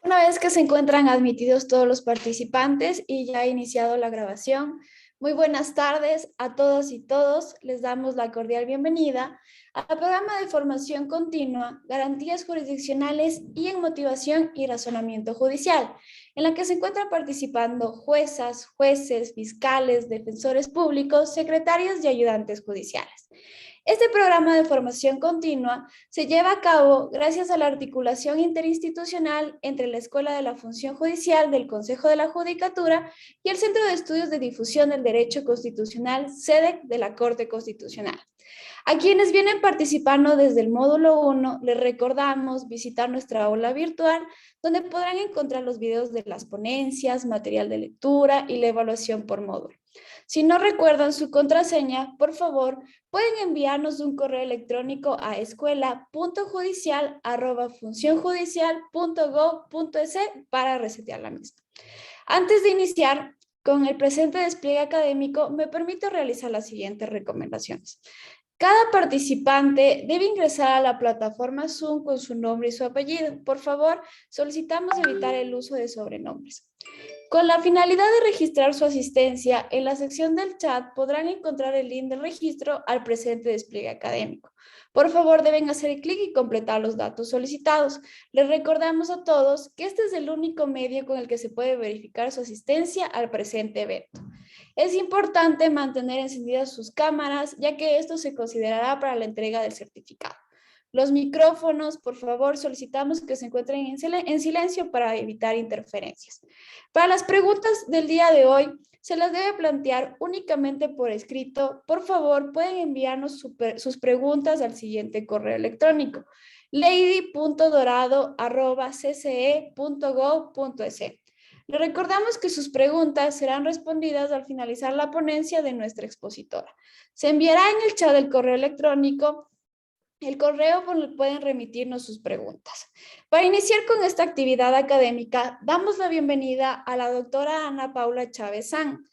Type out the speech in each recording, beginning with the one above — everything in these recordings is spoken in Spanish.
Una vez que se encuentran admitidos todos los participantes y ya ha iniciado la grabación, muy buenas tardes a todos y todos. Les damos la cordial bienvenida al programa de formación continua, garantías jurisdiccionales y en motivación y razonamiento judicial, en la que se encuentran participando juezas, jueces, fiscales, defensores públicos, secretarios y ayudantes judiciales. Este programa de formación continua se lleva a cabo gracias a la articulación interinstitucional entre la Escuela de la Función Judicial del Consejo de la Judicatura y el Centro de Estudios de Difusión del Derecho Constitucional, SEDEC, de la Corte Constitucional. A quienes vienen participando desde el módulo 1, les recordamos visitar nuestra aula virtual, donde podrán encontrar los videos de las ponencias, material de lectura y la evaluación por módulo. Si no recuerdan su contraseña, por favor, pueden enviarnos un correo electrónico a escuela.judicial@funcionjudicial.gov.es para resetear la misma. Antes de iniciar con el presente despliegue académico, me permito realizar las siguientes recomendaciones. Cada participante debe ingresar a la plataforma Zoom con su nombre y su apellido. Por favor, solicitamos evitar el uso de sobrenombres. Con la finalidad de registrar su asistencia, en la sección del chat podrán encontrar el link de registro al presente despliegue académico. Por favor, deben hacer clic y completar los datos solicitados. Les recordamos a todos que este es el único medio con el que se puede verificar su asistencia al presente evento. Es importante mantener encendidas sus cámaras, ya que esto se considerará para la entrega del certificado. Los micrófonos, por favor, solicitamos que se encuentren en silencio para evitar interferencias. Para las preguntas del día de hoy, se las debe plantear únicamente por escrito. Por favor, pueden enviarnos sus preguntas al siguiente correo electrónico: lady.dorado@cce.gov.es. Le recordamos que sus preguntas serán respondidas al finalizar la ponencia de nuestra expositora. Se enviará en el chat del correo electrónico el correo por el que pueden remitirnos sus preguntas. Para iniciar con esta actividad académica, damos la bienvenida a la doctora Ana Paula Chávez San.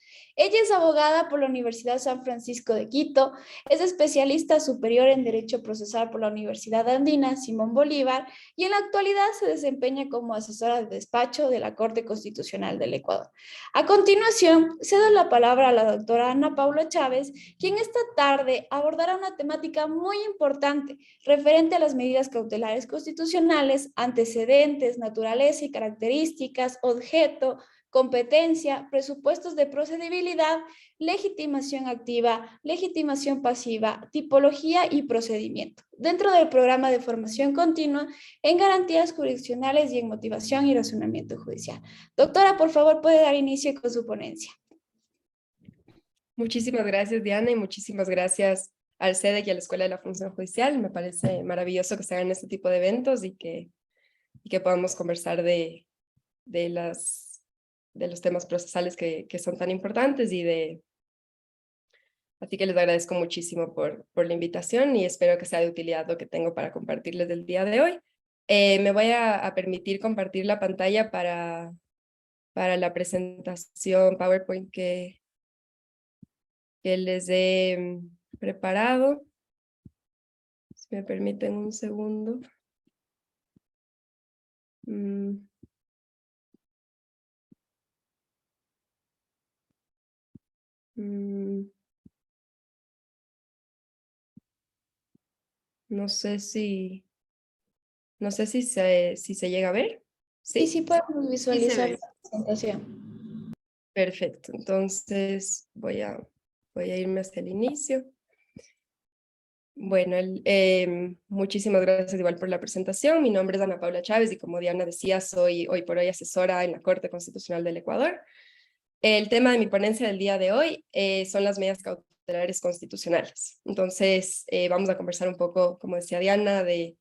Ella es abogada por la Universidad San Francisco de Quito, es especialista superior en Derecho Procesal por la Universidad Andina Simón Bolívar y en la actualidad se desempeña como asesora de despacho de la Corte Constitucional del Ecuador. A continuación, cedo la palabra a la doctora Ana Paula Chávez, quien esta tarde abordará una temática muy importante referente a las medidas cautelares constitucionales, antecedentes, naturaleza y características, objeto, competencia, presupuestos de procedibilidad, legitimación activa, legitimación pasiva, tipología y procedimiento, dentro del programa de formación continua en garantías jurisdiccionales y en motivación y razonamiento judicial. Doctora, por favor, puede dar inicio con su ponencia. Muchísimas gracias, Diana, y muchísimas gracias al SEDEC y a la Escuela de la Función Judicial. Me parece maravilloso que se hagan este tipo de eventos y que podamos conversar de los temas procesales que son tan importantes Así que les agradezco muchísimo por la invitación y espero que sea de utilidad lo que tengo para compartirles del día de hoy. Me voy a permitir compartir la pantalla para la presentación PowerPoint que les he preparado. Si me permiten un segundo. No sé si se llega a ver. Sí, ¿Sí? sí podemos visualizar Sí la presentación. Perfecto. Entonces voy a irme hasta el inicio. Bueno, muchísimas gracias igual por la presentación. Mi nombre es Ana Paula Chávez y como Diana decía, soy hoy por hoy asesora en la Corte Constitucional del Ecuador. El tema de mi ponencia del día de hoy son las medidas cautelares constitucionales. Entonces vamos a conversar un poco, como decía Diana, de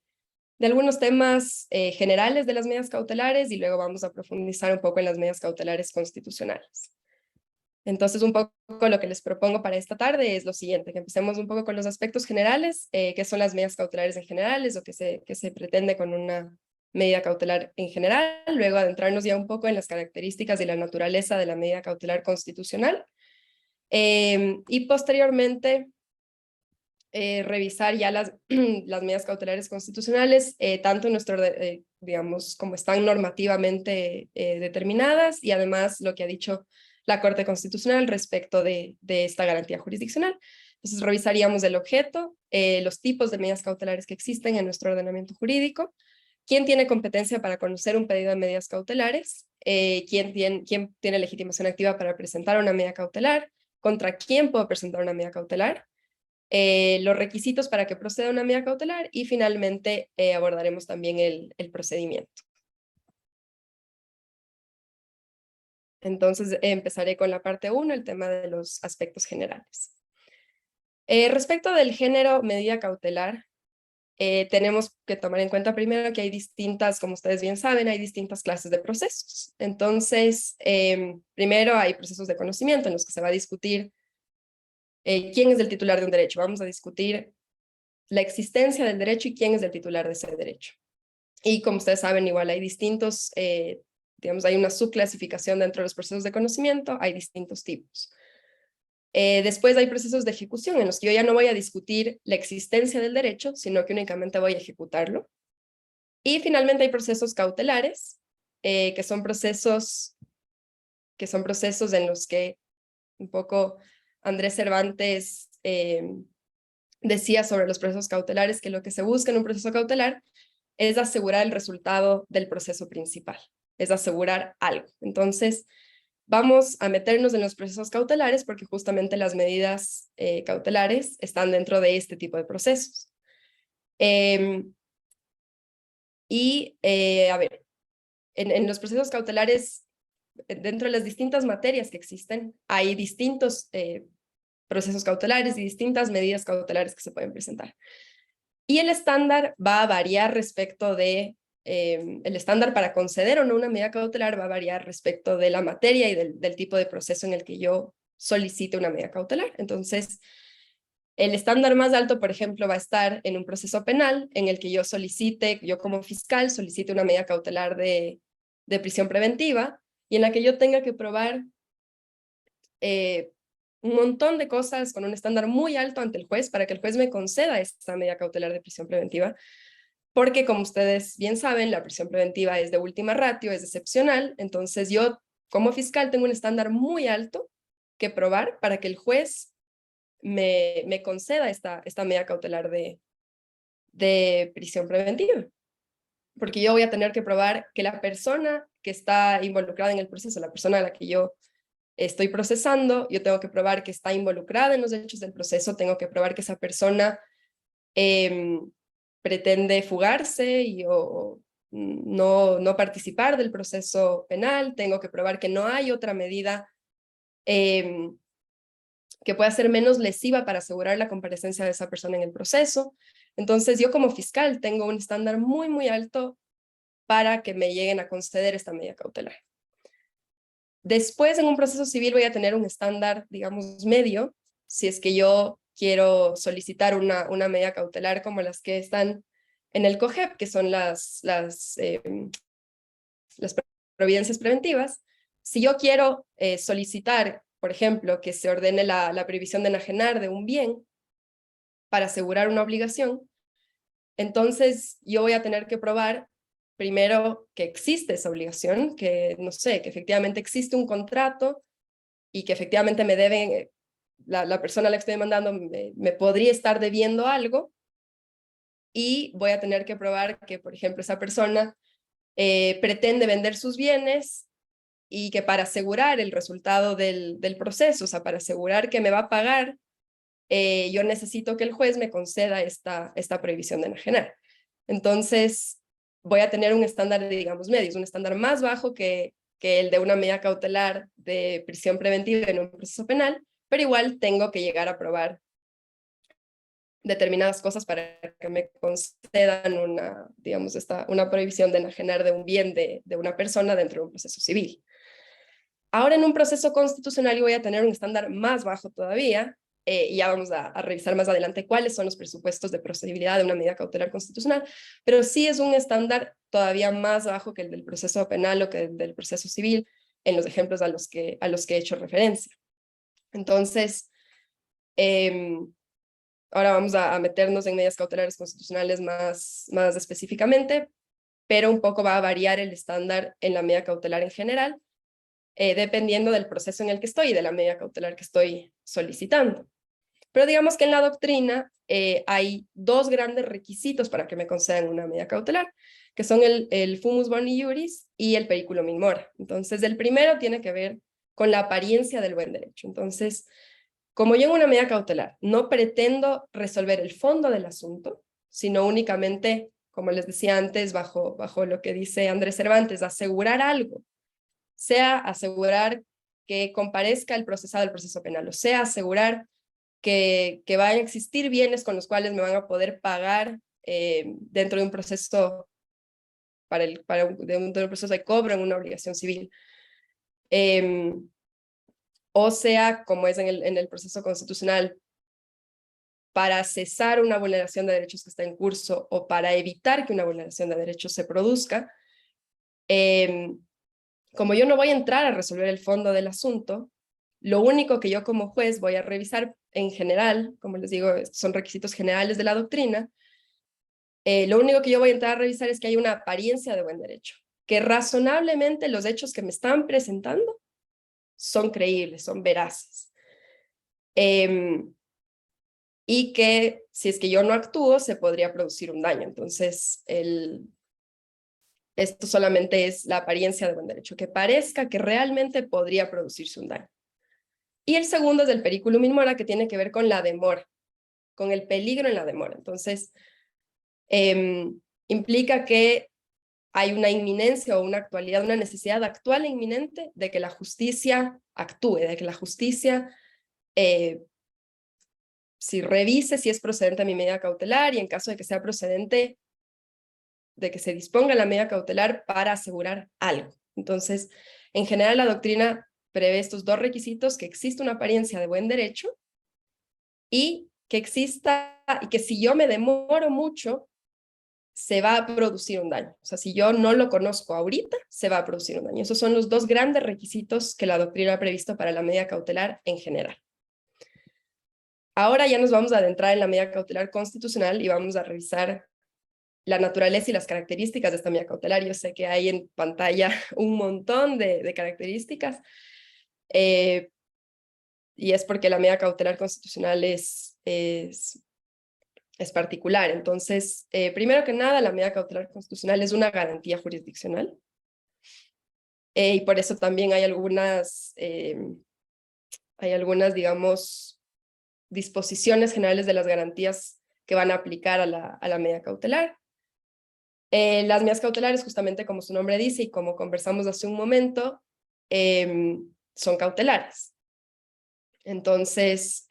algunos temas generales de las medidas cautelares y luego vamos a profundizar un poco en las medidas cautelares constitucionales. Entonces, un poco lo que les propongo para esta tarde es lo siguiente, que empecemos un poco con los aspectos generales, qué son las medidas cautelares en general, o qué se pretende con una medida cautelar en general, luego adentrarnos ya un poco en las características y la naturaleza de la medida cautelar constitucional, y posteriormente revisar ya las medidas cautelares constitucionales, tanto en nuestro, digamos, como están normativamente determinadas, y además lo que ha dicho la Corte Constitucional respecto de esta garantía jurisdiccional. Entonces revisaríamos el objeto, los tipos de medidas cautelares que existen en nuestro ordenamiento jurídico, quién tiene competencia para conocer un pedido de medidas cautelares, quién tiene legitimación activa para presentar una medida cautelar, contra quién puedo presentar una medida cautelar, los requisitos para que proceda una medida cautelar, y finalmente abordaremos también el procedimiento. Entonces empezaré con la parte 1, el tema de los aspectos generales. Respecto del género medida cautelar, tenemos que tomar en cuenta primero que hay distintas, como ustedes bien saben, hay distintas clases de procesos. Entonces, primero hay procesos de conocimiento en los que se va a discutir quién es el titular de un derecho. Vamos a discutir la existencia del derecho y quién es el titular de ese derecho. Y como ustedes saben, igual hay distintos, digamos, hay una subclasificación dentro de los procesos de conocimiento, hay distintos tipos. Después hay procesos de ejecución en los que yo ya no voy a discutir la existencia del derecho, sino que únicamente voy a ejecutarlo. Y finalmente hay procesos cautelares, que son procesos en los que un poco Andrés Cervantes decía sobre los procesos cautelares que lo que se busca en un proceso cautelar es asegurar el resultado del proceso principal, es asegurar algo. Entonces, vamos a meternos en los procesos cautelares porque justamente las medidas cautelares están dentro de este tipo de procesos. A ver, en los procesos cautelares, dentro de las distintas materias que existen, hay distintos procesos cautelares y distintas medidas cautelares que se pueden presentar. Y el estándar va a variar respecto de, el estándar para conceder o no una medida cautelar va a variar respecto de la materia y del tipo de proceso en el que yo solicite una medida cautelar. Entonces, el estándar más alto, por ejemplo, va a estar en un proceso penal en el que yo como fiscal, solicite una medida cautelar de prisión preventiva y en la que yo tenga que probar un montón de cosas con un estándar muy alto ante el juez para que el juez me conceda esta medida cautelar de prisión preventiva, porque como ustedes bien saben, la prisión preventiva es de última ratio, es excepcional, entonces yo como fiscal tengo un estándar muy alto que probar para que el juez me conceda esta medida cautelar de prisión preventiva, porque yo voy a tener que probar que la persona que está involucrada en el proceso, la persona a la que yo estoy procesando, yo tengo que probar que está involucrada en los hechos del proceso, tengo que probar que esa persona pretende fugarse o no participar del proceso penal, tengo que probar que no hay otra medida que pueda ser menos lesiva para asegurar la comparecencia de esa persona en el proceso. Entonces yo como fiscal tengo un estándar muy, muy alto para que me lleguen a conceder esta medida cautelar. Después, en un proceso civil voy a tener un estándar, digamos, medio, si es que yo quiero solicitar una medida cautelar como las que están en el COGEP, que son las providencias preventivas. Si yo quiero solicitar, por ejemplo, que se ordene la prohibición de enajenar de un bien para asegurar una obligación, entonces yo voy a tener que probar primero que existe esa obligación, que no sé, que efectivamente existe un contrato y que efectivamente me deben, la persona a la que estoy demandando me podría estar debiendo algo, y voy a tener que probar que, por ejemplo, esa persona pretende vender sus bienes y que para asegurar el resultado del proceso, o sea, para asegurar que me va a pagar, yo necesito que el juez me conceda esta prohibición de enajenar. Entonces, voy a tener un estándar, digamos, medio, un estándar más bajo que el de una medida cautelar de prisión preventiva en un proceso penal, pero igual tengo que llegar a probar determinadas cosas para que me concedan una prohibición de enajenar de un bien de una persona dentro de un proceso civil. Ahora en un proceso constitucional yo voy a tener un estándar más bajo todavía, y ya vamos a revisar más adelante cuáles son los presupuestos de procedibilidad de una medida cautelar constitucional, pero sí es un estándar todavía más bajo que el del proceso penal o que el del proceso civil, en los ejemplos a los que he hecho referencia. Entonces, ahora vamos a meternos en medidas cautelares constitucionales más específicamente, pero un poco va a variar el estándar en la medida cautelar en general, dependiendo del proceso en el que estoy y de la medida cautelar que estoy solicitando. Pero digamos que en la doctrina hay dos grandes requisitos para que me concedan una medida cautelar, que son el fumus boni iuris y el periculum in mora. Entonces, el primero tiene que ver con la apariencia del buen derecho. Entonces, como yo en una medida cautelar no pretendo resolver el fondo del asunto, sino únicamente, como les decía antes, bajo lo que dice Andrés Cervantes, asegurar algo, sea asegurar que comparezca el procesado del proceso penal, o sea asegurar que van a existir bienes con los cuales me van a poder pagar dentro de un proceso dentro de un proceso de cobro en una obligación civil. O sea, como es en el proceso constitucional, para cesar una vulneración de derechos que está en curso o para evitar que una vulneración de derechos se produzca, como yo no voy a entrar a resolver el fondo del asunto, lo único que yo como juez voy a revisar en general, como les digo, son requisitos generales de la doctrina, lo único que yo voy a entrar a revisar es que hay una apariencia de buen derecho, que razonablemente los hechos que me están presentando son creíbles, son veraces. Y que si es que yo no actúo, se podría producir un daño. Entonces, esto solamente es la apariencia de buen derecho, que parezca que realmente podría producirse un daño. Y el segundo es el periculum in mora, que tiene que ver con la demora, con el peligro en la demora. Entonces, implica que hay una inminencia o una actualidad, una necesidad actual e inminente de que la justicia actúe, de que la justicia si revise si es procedente mi medida cautelar y en caso de que sea procedente, de que se disponga la medida cautelar para asegurar algo. Entonces, en general la doctrina prevé estos dos requisitos, que exista una apariencia de buen derecho y que exista, y que si yo me demoro mucho, se va a producir un daño. O sea, si yo no lo conozco ahorita, se va a producir un daño. Esos son los dos grandes requisitos que la doctrina ha previsto para la medida cautelar en general. Ahora ya nos vamos a adentrar en la medida cautelar constitucional y vamos a revisar la naturaleza y las características de esta medida cautelar. Yo sé que hay en pantalla un montón de características, y es porque la medida cautelar constitucional es particular. Entonces, primero que nada, la medida cautelar constitucional es una garantía jurisdiccional, y por eso también hay algunas, digamos, disposiciones generales de las garantías que van a aplicar a la medida cautelar. Las medidas cautelares, justamente como su nombre dice y como conversamos hace un momento, son cautelares. Entonces,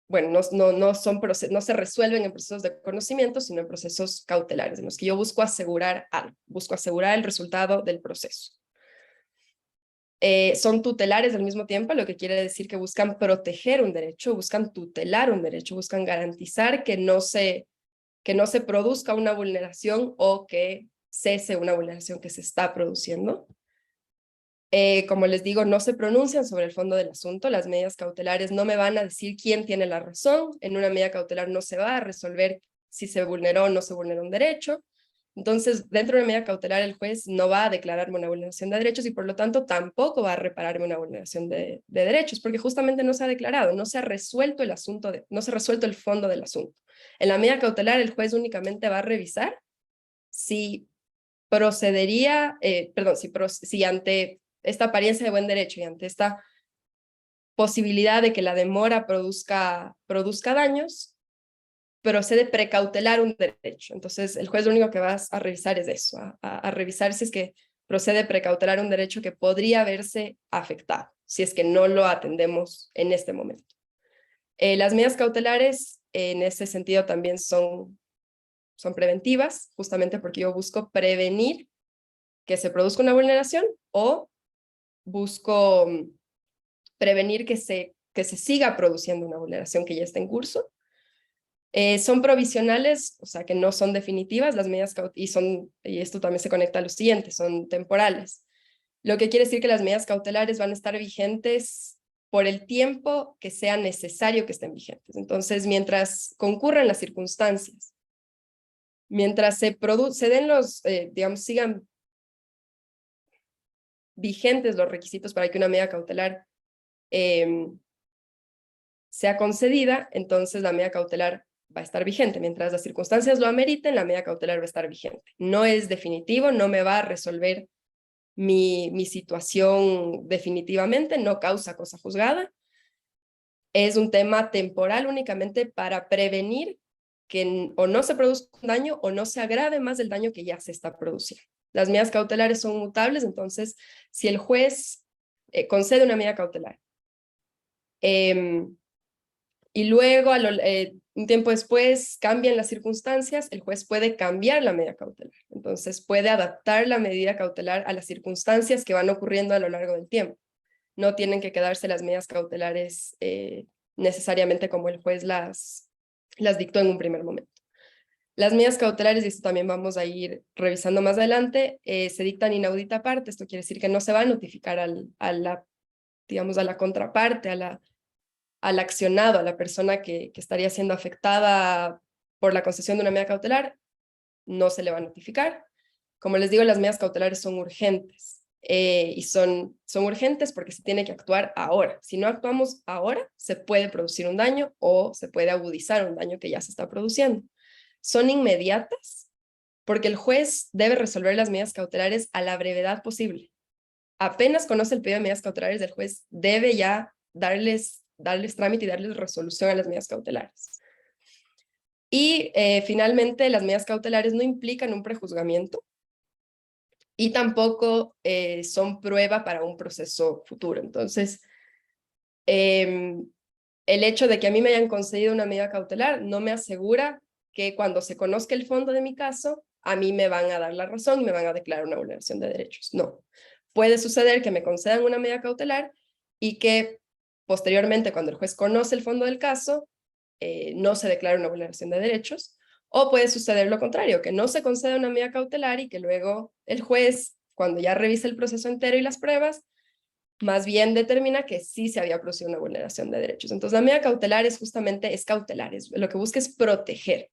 bueno, no se resuelven en procesos de conocimiento, sino en procesos cautelares, en los que yo busco asegurar algo, busco asegurar el resultado del proceso. Son tutelares al mismo tiempo, lo que quiere decir que buscan proteger un derecho, buscan tutelar un derecho, buscan garantizar que no se produzca una vulneración o que cese una vulneración que se está produciendo. Como les digo, no se pronuncian sobre el fondo del asunto. Las medidas cautelares no me van a decir quién tiene la razón. En una medida cautelar no se va a resolver si se vulneró o no se vulneró un derecho. Entonces, dentro de una medida cautelar, el juez no va a declararme una vulneración de derechos y por lo tanto tampoco va a repararme una vulneración de derechos, porque justamente no se ha declarado, no se ha resuelto el asunto, no se ha resuelto el fondo del asunto. En la medida cautelar, el juez únicamente va a revisar si procedería, si ante esta apariencia de buen derecho y ante esta posibilidad de que la demora produzca daños, procede precautelar un derecho. Entonces, el juez lo único que va a revisar es eso, a revisar si es que procede precautelar un derecho que podría verse afectado, si es que no lo atendemos en este momento. Las medidas cautelares, en ese sentido, también son preventivas, justamente porque yo busco prevenir que se produzca una vulneración o busco prevenir que se siga produciendo una vulneración que ya está en curso. Son provisionales, o sea que no son definitivas las medidas y esto también se conecta a lo siguiente, son temporales. Lo que quiere decir que las medidas cautelares van a estar vigentes por el tiempo que sea necesario que estén vigentes. Entonces, mientras concurran las circunstancias, mientras se den los, digamos, sigan vigentes los requisitos para que una medida cautelar sea concedida, entonces la medida cautelar va a estar vigente. Mientras las circunstancias lo ameriten, la medida cautelar va a estar vigente. No es definitivo, no me va a resolver mi situación definitivamente, no causa cosa juzgada. Es un tema temporal únicamente para prevenir que o no se produzca un daño o no se agrave más del daño que ya se está produciendo. Las medidas cautelares son mutables, entonces si el juez concede una medida cautelar y luego un tiempo después cambian las circunstancias, el juez puede cambiar la medida cautelar. Entonces puede adaptar la medida cautelar a las circunstancias que van ocurriendo a lo largo del tiempo. No tienen que quedarse las medidas cautelares necesariamente como el juez las dictó en un primer momento. Las medidas cautelares, y esto también vamos a ir revisando más adelante, se dictan inaudita parte. Esto quiere decir que no se va a notificar digamos, a la contraparte, al accionado, a la persona que estaría siendo afectada por la concesión de una medida cautelar, no se le va a notificar. Como les digo, las medidas cautelares son urgentes y son urgentes porque se tiene que actuar ahora. Si no actuamos ahora, se puede producir un daño o se puede agudizar un daño que ya se está produciendo. Son inmediatas porque el juez debe resolver las medidas cautelares a la brevedad posible. Apenas conoce el pedido de medidas cautelares del juez, debe ya darles trámite y darles resolución a las medidas cautelares. Y finalmente, las medidas cautelares no implican un prejuzgamiento y tampoco son prueba para un proceso futuro. Entonces, el hecho de que a mí me hayan concedido una medida cautelar no me asegura que cuando se conozca el fondo de mi caso, a mí me van a dar la razón y me van a declarar una vulneración de derechos. No. Puede suceder que me concedan una medida cautelar y que posteriormente, cuando el juez conoce el fondo del caso, no se declara una vulneración de derechos, o puede suceder lo contrario, que no se conceda una medida cautelar y que luego el juez, cuando ya revisa el proceso entero y las pruebas, más bien determina que sí se había producido una vulneración de derechos. Entonces, la medida cautelar es cautelar, lo que busca es proteger.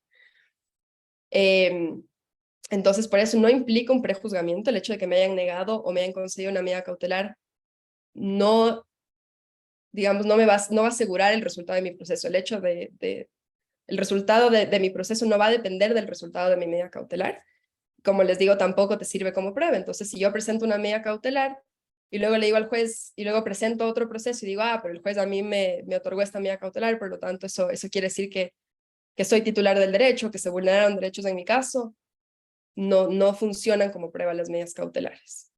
Entonces, por eso no implica un prejuzgamiento el hecho de que me hayan negado o me hayan concedido una medida cautelar, no, digamos, no va a asegurar el resultado de mi proceso. El hecho el resultado de mi proceso no va a depender del resultado de mi medida cautelar. Como les digo, tampoco te sirve como prueba. Entonces, si yo presento una medida cautelar y luego le digo al juez y luego presento otro proceso y digo, pero el juez a mí me otorgó esta medida cautelar, por lo tanto, eso quiere decir que soy titular del derecho, que se vulneraron derechos en mi caso, no funcionan como prueba las medidas cautelares.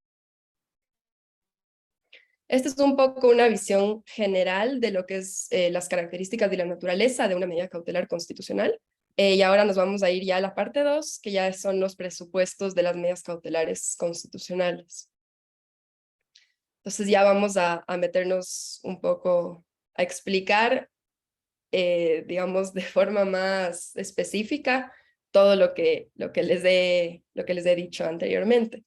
Esta es un poco una visión general de lo que es las características de la naturaleza de una medida cautelar constitucional. Y ahora nos vamos a ir ya a la parte 2, que ya son los presupuestos de las medidas cautelares constitucionales. Entonces ya vamos a meternos un poco a explicar, digamos, de forma más específica todo lo que les he dicho anteriormente.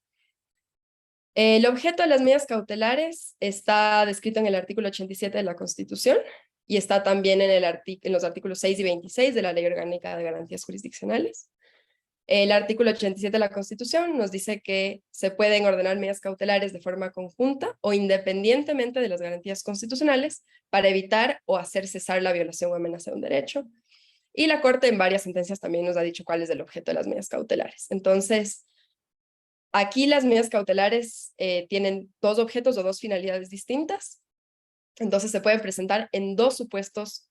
El objeto de las medidas cautelares está descrito en el artículo 87 de la Constitución y está también en los artículos 6 y 26 de la Ley Orgánica de Garantías Jurisdiccionales. El artículo 87 de la Constitución nos dice que se pueden ordenar medidas cautelares de forma conjunta o independientemente de las garantías constitucionales para evitar o hacer cesar la violación o amenaza de un derecho. Y la Corte en varias sentencias también nos ha dicho cuál es el objeto de las medidas cautelares. Entonces, aquí las medidas cautelares tienen dos objetos o dos finalidades distintas. Entonces se pueden presentar en dos supuestos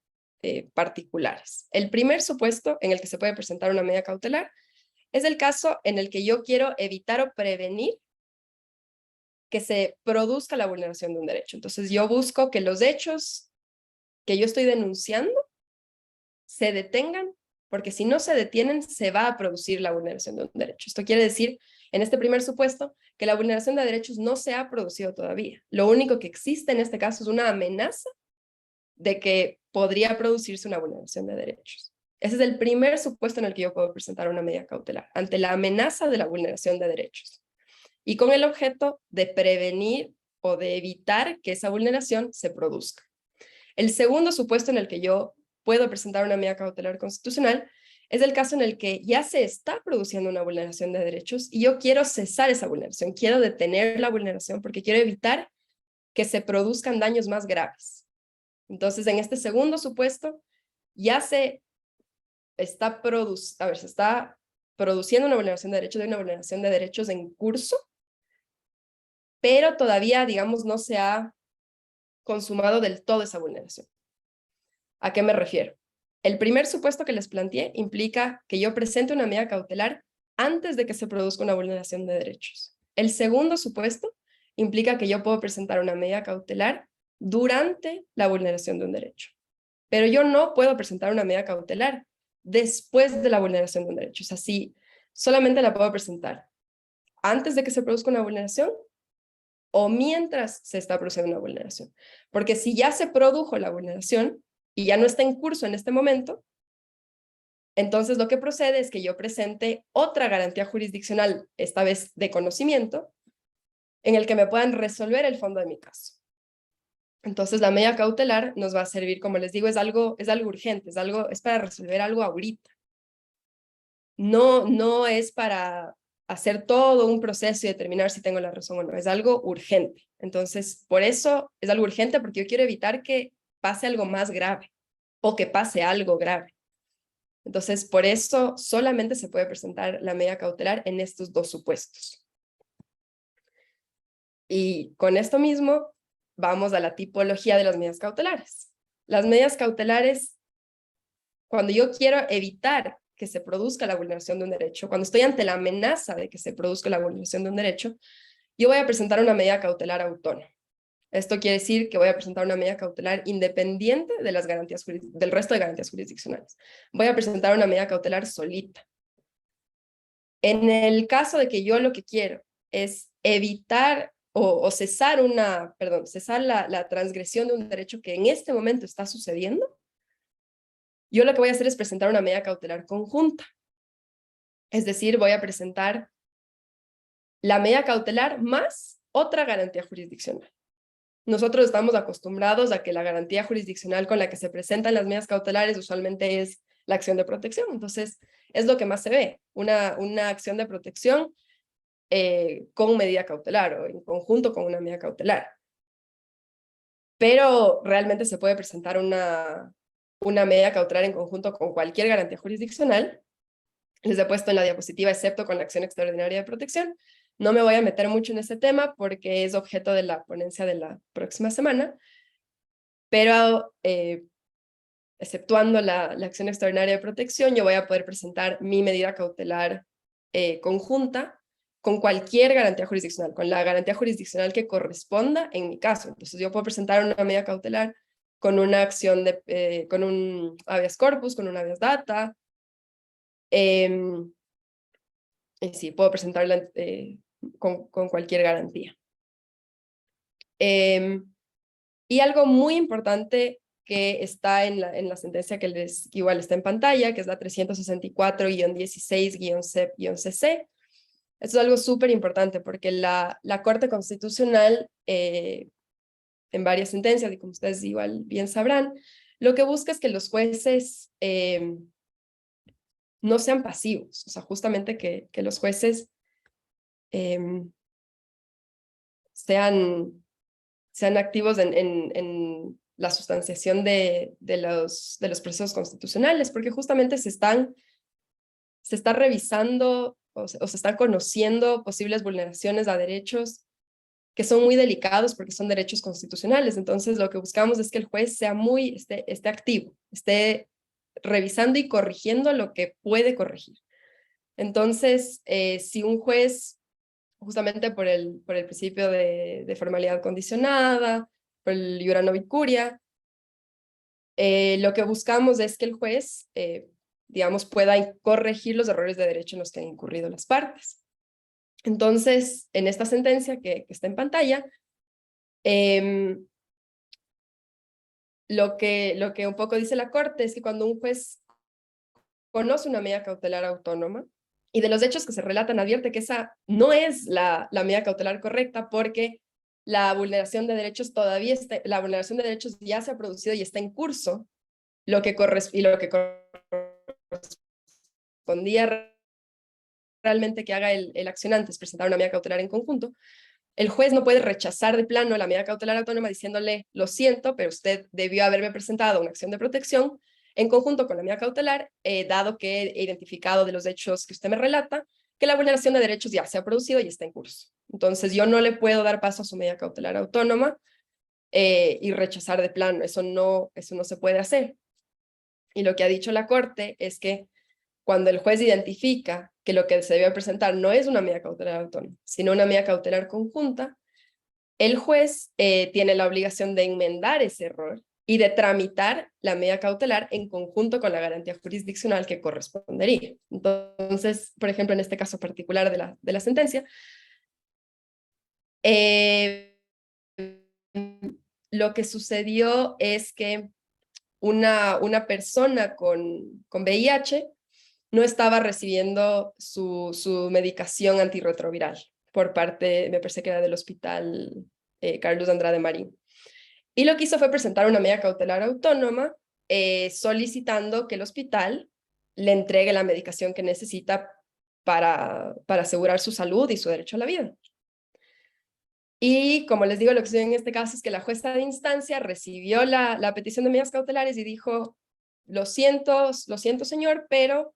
particulares. El primer supuesto en el que se puede presentar una medida cautelar es el caso en el que yo quiero evitar o prevenir que se produzca la vulneración de un derecho. Entonces yo busco que los hechos que yo estoy denunciando se detengan, porque si no se detienen, se va a producir la vulneración de un derecho. Esto quiere decir, en este primer supuesto, que la vulneración de derechos no se ha producido todavía. Lo único que existe en este caso es una amenaza de que podría producirse una vulneración de derechos. Ese es el primer supuesto en el que yo puedo presentar una medida cautelar, ante la amenaza de la vulneración de derechos, y con el objeto de prevenir o de evitar que esa vulneración se produzca. El segundo supuesto en el que yo puedo presentar una medida cautelar constitucional es el caso en el que ya se está produciendo una vulneración de derechos y yo quiero cesar esa vulneración, quiero detener la vulneración porque quiero evitar que se produzcan daños más graves. Entonces, en este segundo supuesto, ya se está, se está produciendo una vulneración de derechos, hay una vulneración de derechos en curso, pero todavía, digamos, no se ha consumado del todo esa vulneración. ¿A qué me refiero? El primer supuesto que les planteé implica que yo presente una medida cautelar antes de que se produzca una vulneración de derechos. El segundo supuesto implica que yo puedo presentar una medida cautelar durante la vulneración de un derecho. Pero yo no puedo presentar una medida cautelar después de la vulneración de un derecho. O sea, sí, solamente la puedo presentar antes de que se produzca una vulneración o mientras se está produciendo una vulneración. Porque si ya se produjo la vulneración y ya no está en curso en este momento, entonces lo que procede es que yo presente otra garantía jurisdiccional, esta vez de conocimiento, en el que me puedan resolver el fondo de mi caso. Entonces la medida cautelar nos va a servir, como les digo, es algo urgente, es para resolver algo ahorita. No es para hacer todo un proceso y determinar si tengo la razón o no, es algo urgente. Entonces, por eso es algo urgente, porque yo quiero evitar que pase algo más grave o que pase algo grave. Entonces, por eso solamente se puede presentar la medida cautelar en estos dos supuestos. Y con esto mismo, vamos a la tipología de las medidas cautelares. Las medidas cautelares, cuando yo quiero evitar que se produzca la vulneración de un derecho, cuando estoy ante la amenaza de que se produzca la vulneración de un derecho, yo voy a presentar una medida cautelar autónoma. Esto quiere decir que voy a presentar una medida cautelar independiente de las garantías del resto de garantías jurisdiccionales. Voy a presentar una medida cautelar solita. En el caso de que yo lo que quiero es evitar o cesar la transgresión de un derecho que en este momento está sucediendo, yo lo que voy a hacer es presentar una medida cautelar conjunta. Es decir, voy a presentar la medida cautelar más otra garantía jurisdiccional. Nosotros estamos acostumbrados a que la garantía jurisdiccional con la que se presentan las medidas cautelares usualmente es la acción de protección. Entonces, es lo que más se ve, una acción de protección con medida cautelar o en conjunto con una medida cautelar. Pero realmente se puede presentar una medida cautelar en conjunto con cualquier garantía jurisdiccional. Les he puesto en la diapositiva, excepto con la acción extraordinaria de protección. No me voy a meter mucho en ese tema porque es objeto de la ponencia de la próxima semana, pero exceptuando la acción extraordinaria de protección, yo voy a poder presentar mi medida cautelar conjunta con cualquier garantía jurisdiccional, con la garantía jurisdiccional que corresponda en mi caso. Entonces yo puedo presentar una medida cautelar con una acción con un habeas corpus, con un habeas data, y sí, puedo presentarla con cualquier garantía. Y algo muy importante que está en la sentencia que igual está en pantalla, que es la 364-16-CEP-CC. Esto es algo súper importante porque la Corte Constitucional, en varias sentencias, y como ustedes igual bien sabrán, lo que busca es que los jueces no sean pasivos, o sea, justamente que los jueces sean activos en la sustanciación de los procesos constitucionales, porque justamente se está revisando o se están conociendo posibles vulneraciones a derechos que son muy delicados porque son derechos constitucionales. Entonces, lo que buscamos es que el juez sea esté activo, esté revisando y corrigiendo lo que puede corregir. Entonces, si un juez, justamente por el principio de formalidad condicionada, por el iura no curia, lo que buscamos es que el juez, digamos, pueda corregir los errores de derecho en los que han incurrido las partes. Entonces, en esta sentencia que está en pantalla, lo que un poco dice la Corte es que cuando un juez conoce una medida cautelar autónoma y de los hechos que se relatan advierte que esa no es la medida cautelar correcta porque la vulneración de derechos todavía está, la vulneración de derechos ya se ha producido y está en curso, lo que correspondía realmente que haga el accionante es presentar una medida cautelar en conjunto. El juez no puede rechazar de plano la medida cautelar autónoma diciéndole, lo siento, pero usted debió haberme presentado una acción de protección en conjunto con la medida cautelar, dado que he identificado de los hechos que usted me relata, que la vulneración de derechos ya se ha producido y está en curso. Entonces, yo no le puedo dar paso a su medida cautelar autónoma y rechazar de plano. Eso no se puede hacer. Y lo que ha dicho la Corte es que cuando el juez identifica que lo que se debe presentar no es una medida cautelar autónoma, sino una medida cautelar conjunta, el juez tiene la obligación de enmendar ese error y de tramitar la medida cautelar en conjunto con la garantía jurisdiccional que correspondería. Entonces, por ejemplo, en este caso particular de la sentencia, lo que sucedió es que una persona con VIH no estaba recibiendo su medicación antirretroviral por parte, me parece que era del hospital Carlos Andrade Marín. Y lo que hizo fue presentar una medida cautelar autónoma solicitando que el hospital le entregue la medicación que necesita para asegurar su salud y su derecho a la vida. Y como les digo, lo que sucedió en este caso es que la jueza de instancia recibió la petición de medidas cautelares y dijo, lo siento señor, pero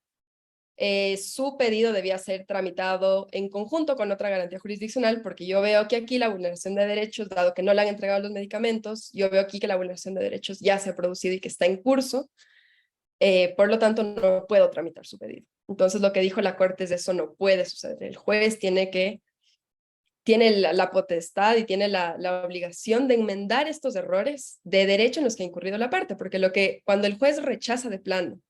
su pedido debía ser tramitado en conjunto con otra garantía jurisdiccional, porque yo veo que aquí la vulneración de derechos, dado que no le han entregado los medicamentos, yo veo aquí que la vulneración de derechos ya se ha producido y que está en curso, por lo tanto no puedo tramitar su pedido. Entonces lo que dijo la Corte es eso no puede suceder. El juez tiene la potestad y tiene la obligación de enmendar estos errores de derecho en los que ha incurrido la parte, porque cuando el juez rechaza de plano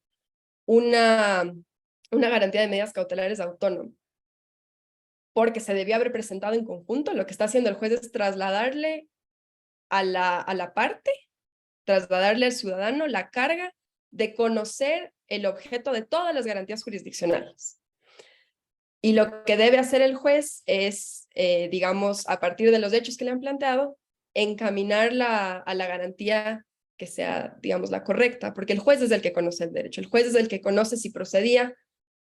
una garantía de medidas cautelares autónoma, porque se debió haber presentado en conjunto, lo que está haciendo el juez es trasladarle a la parte, trasladarle al ciudadano la carga de conocer el objeto de todas las garantías jurisdiccionales. Y lo que debe hacer el juez es, digamos, a partir de los hechos que le han planteado, encaminarla a la garantía que sea, digamos, la correcta, porque el juez es el que conoce el derecho, el juez es el que conoce si procedía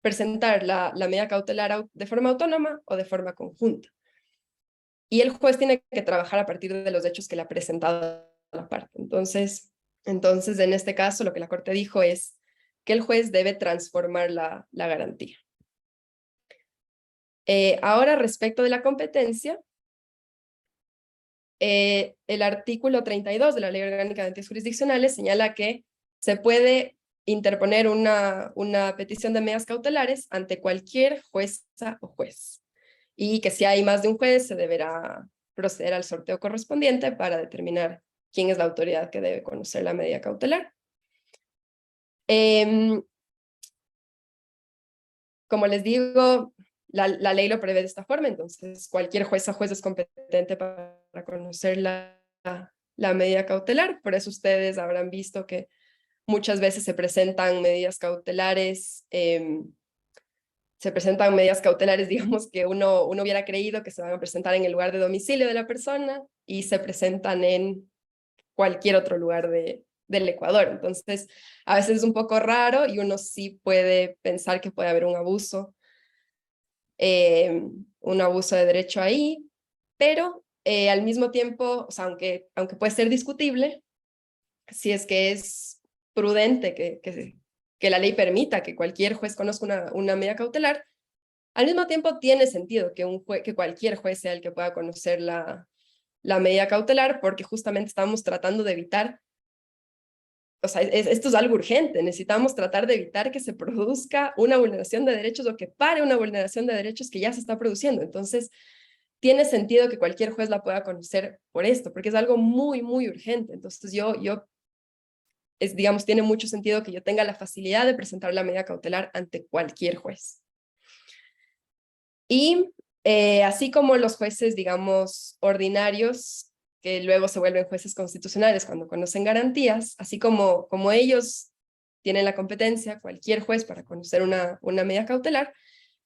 presentar la medida cautelar de forma autónoma o de forma conjunta. Y el juez tiene que trabajar a partir de los hechos que le ha presentado la parte. Entonces, en este caso, lo que la Corte dijo es que el juez debe transformar la garantía. Ahora, respecto de la competencia, el artículo 32 de la Ley Orgánica de Garantías Jurisdiccionales señala que se puede interponer una petición de medidas cautelares ante cualquier jueza o juez, y que si hay más de un juez se deberá proceder al sorteo correspondiente para determinar quién es la autoridad que debe conocer la medida cautelar. Como les digo, la ley lo prevé de esta forma, entonces cualquier juez o juez es competente para conocer la medida cautelar. Por eso ustedes habrán visto que muchas veces se presentan medidas cautelares, digamos, que uno hubiera creído que se van a presentar en el lugar de domicilio de la persona y se presentan en cualquier otro lugar del Ecuador. Entonces, a veces es un poco raro y uno sí puede pensar que puede haber un abuso de derecho ahí, pero al mismo tiempo, o sea, aunque puede ser discutible, si es que es prudente que la ley permita que cualquier juez conozca una medida cautelar, al mismo tiempo tiene sentido que cualquier juez sea el que pueda conocer la medida cautelar, porque justamente estamos tratando de evitar, o sea, esto es algo urgente, necesitamos tratar de evitar que se produzca una vulneración de derechos o que pare una vulneración de derechos que ya se está produciendo. Entonces, tiene sentido que cualquier juez la pueda conocer por esto, porque es algo muy, muy urgente. Entonces, digamos, tiene mucho sentido que yo tenga la facilidad de presentar la medida cautelar ante cualquier juez. Y así como los jueces, digamos, ordinarios, que luego se vuelven jueces constitucionales cuando conocen garantías, así como ellos tienen la competencia, cualquier juez, para conocer una medida cautelar,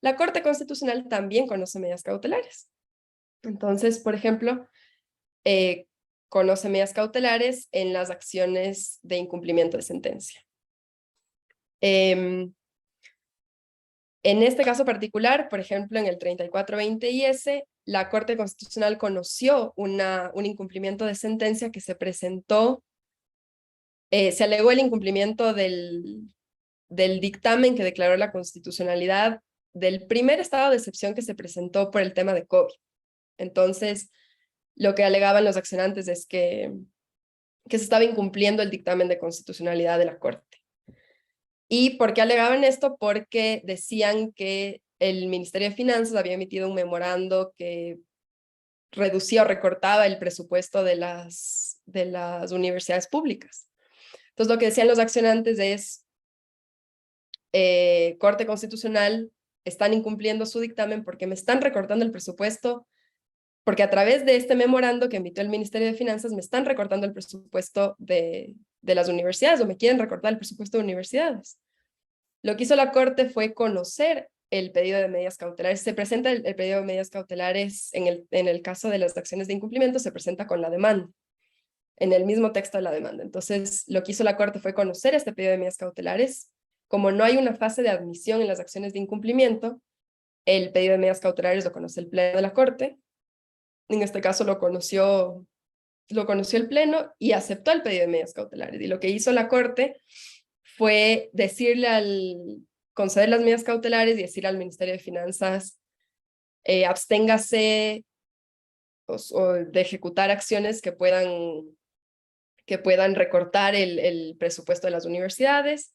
la Corte Constitucional también conoce medidas cautelares. Entonces, por ejemplo, conoce medidas cautelares en las acciones de incumplimiento de sentencia. En este caso particular, por ejemplo, en el 3420-IS, la Corte Constitucional conoció un incumplimiento de sentencia que se presentó, se alegó el incumplimiento del dictamen que declaró la constitucionalidad del primer estado de excepción que se presentó por el tema de COVID. Entonces, lo que alegaban los accionantes es que se estaba incumpliendo el dictamen de constitucionalidad de la Corte. ¿Y por qué alegaban esto? Porque decían que el Ministerio de Finanzas había emitido un memorando que reducía o recortaba el presupuesto de las universidades públicas. Entonces, lo que decían los accionantes es, Corte Constitucional, están incumpliendo su dictamen porque me están recortando el presupuesto, porque a través de este memorando que emitió el Ministerio de Finanzas me están recortando el presupuesto de las universidades, o me quieren recortar el presupuesto de universidades. Lo que hizo la Corte fue conocer el pedido de medidas cautelares. Se presenta el pedido de medidas cautelares en el caso de las acciones de incumplimiento, se presenta con la demanda, en el mismo texto de la demanda. Entonces, lo que hizo la Corte fue conocer este pedido de medidas cautelares. Como no hay una fase de admisión en las acciones de incumplimiento, el pedido de medidas cautelares lo conoce el Pleno de la Corte. En este caso lo conoció el Pleno y aceptó el pedido de medidas cautelares. Y lo que hizo la Corte fue conceder las medidas cautelares y decir al Ministerio de Finanzas, absténgase o de ejecutar acciones que puedan recortar el presupuesto de las universidades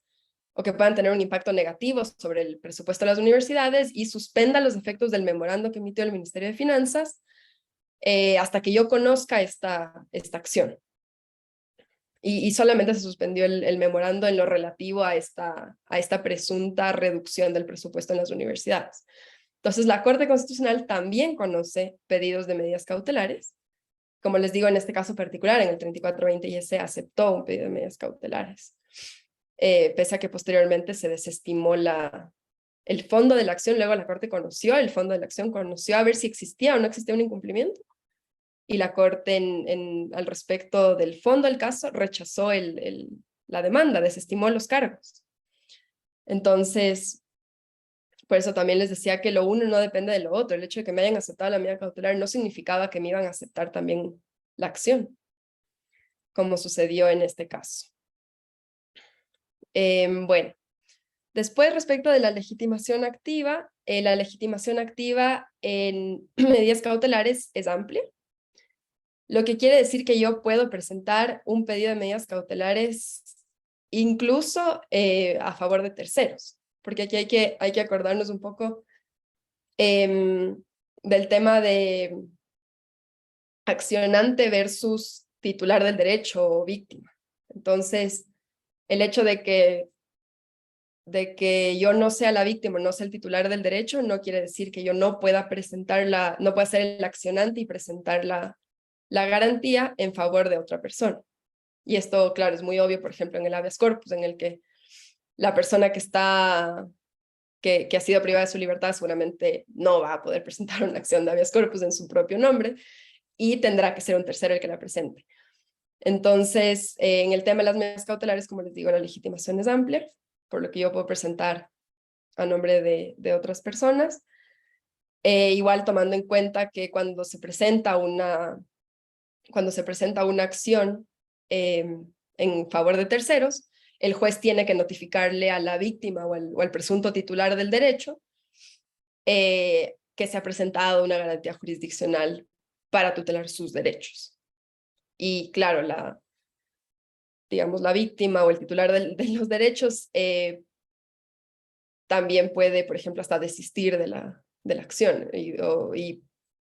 o que puedan tener un impacto negativo sobre el presupuesto de las universidades, y suspenda los efectos del memorando que emitió el Ministerio de Finanzas hasta que yo conozca esta acción. Y solamente se suspendió el memorando en lo relativo a esta presunta reducción del presupuesto en las universidades. Entonces, la Corte Constitucional también conoce pedidos de medidas cautelares. Como les digo, en este caso particular, en el 3420 se aceptó un pedido de medidas cautelares, pese a que posteriormente se desestimó el fondo de la acción. Luego la Corte conoció el fondo de la acción, conoció a ver si existía o no existía un incumplimiento, y la Corte al respecto del fondo del caso rechazó la demanda, desestimó los cargos. Entonces, por eso también les decía que lo uno no depende de lo otro. El hecho de que me hayan aceptado la medida cautelar no significaba que me iban a aceptar también la acción, como sucedió en este caso. Bueno, después, respecto de la legitimación activa en medidas cautelares es amplia, lo que quiere decir que yo puedo presentar un pedido de medidas cautelares incluso a favor de terceros, porque aquí hay que acordarnos un poco del tema de accionante versus titular del derecho o víctima. Entonces, el hecho de que yo no sea la víctima, no sea el titular del derecho, no quiere decir que yo no pueda no pueda ser el accionante y presentar la garantía en favor de otra persona. Y esto, claro, es muy obvio, por ejemplo, en el habeas corpus, en el que la persona que ha sido privada de su libertad seguramente no va a poder presentar una acción de habeas corpus en su propio nombre, y tendrá que ser un tercero el que la presente. Entonces, en el tema de las medidas cautelares, como les digo, la legitimación es amplia, por lo que yo puedo presentar a nombre de otras personas. Igual tomando en cuenta que cuando se presenta una acción en favor de terceros, el juez tiene que notificarle a la víctima o al presunto titular del derecho que se ha presentado una garantía jurisdiccional para tutelar sus derechos. Y claro, la víctima o el titular de los derechos también puede, por ejemplo, hasta desistir de la acción y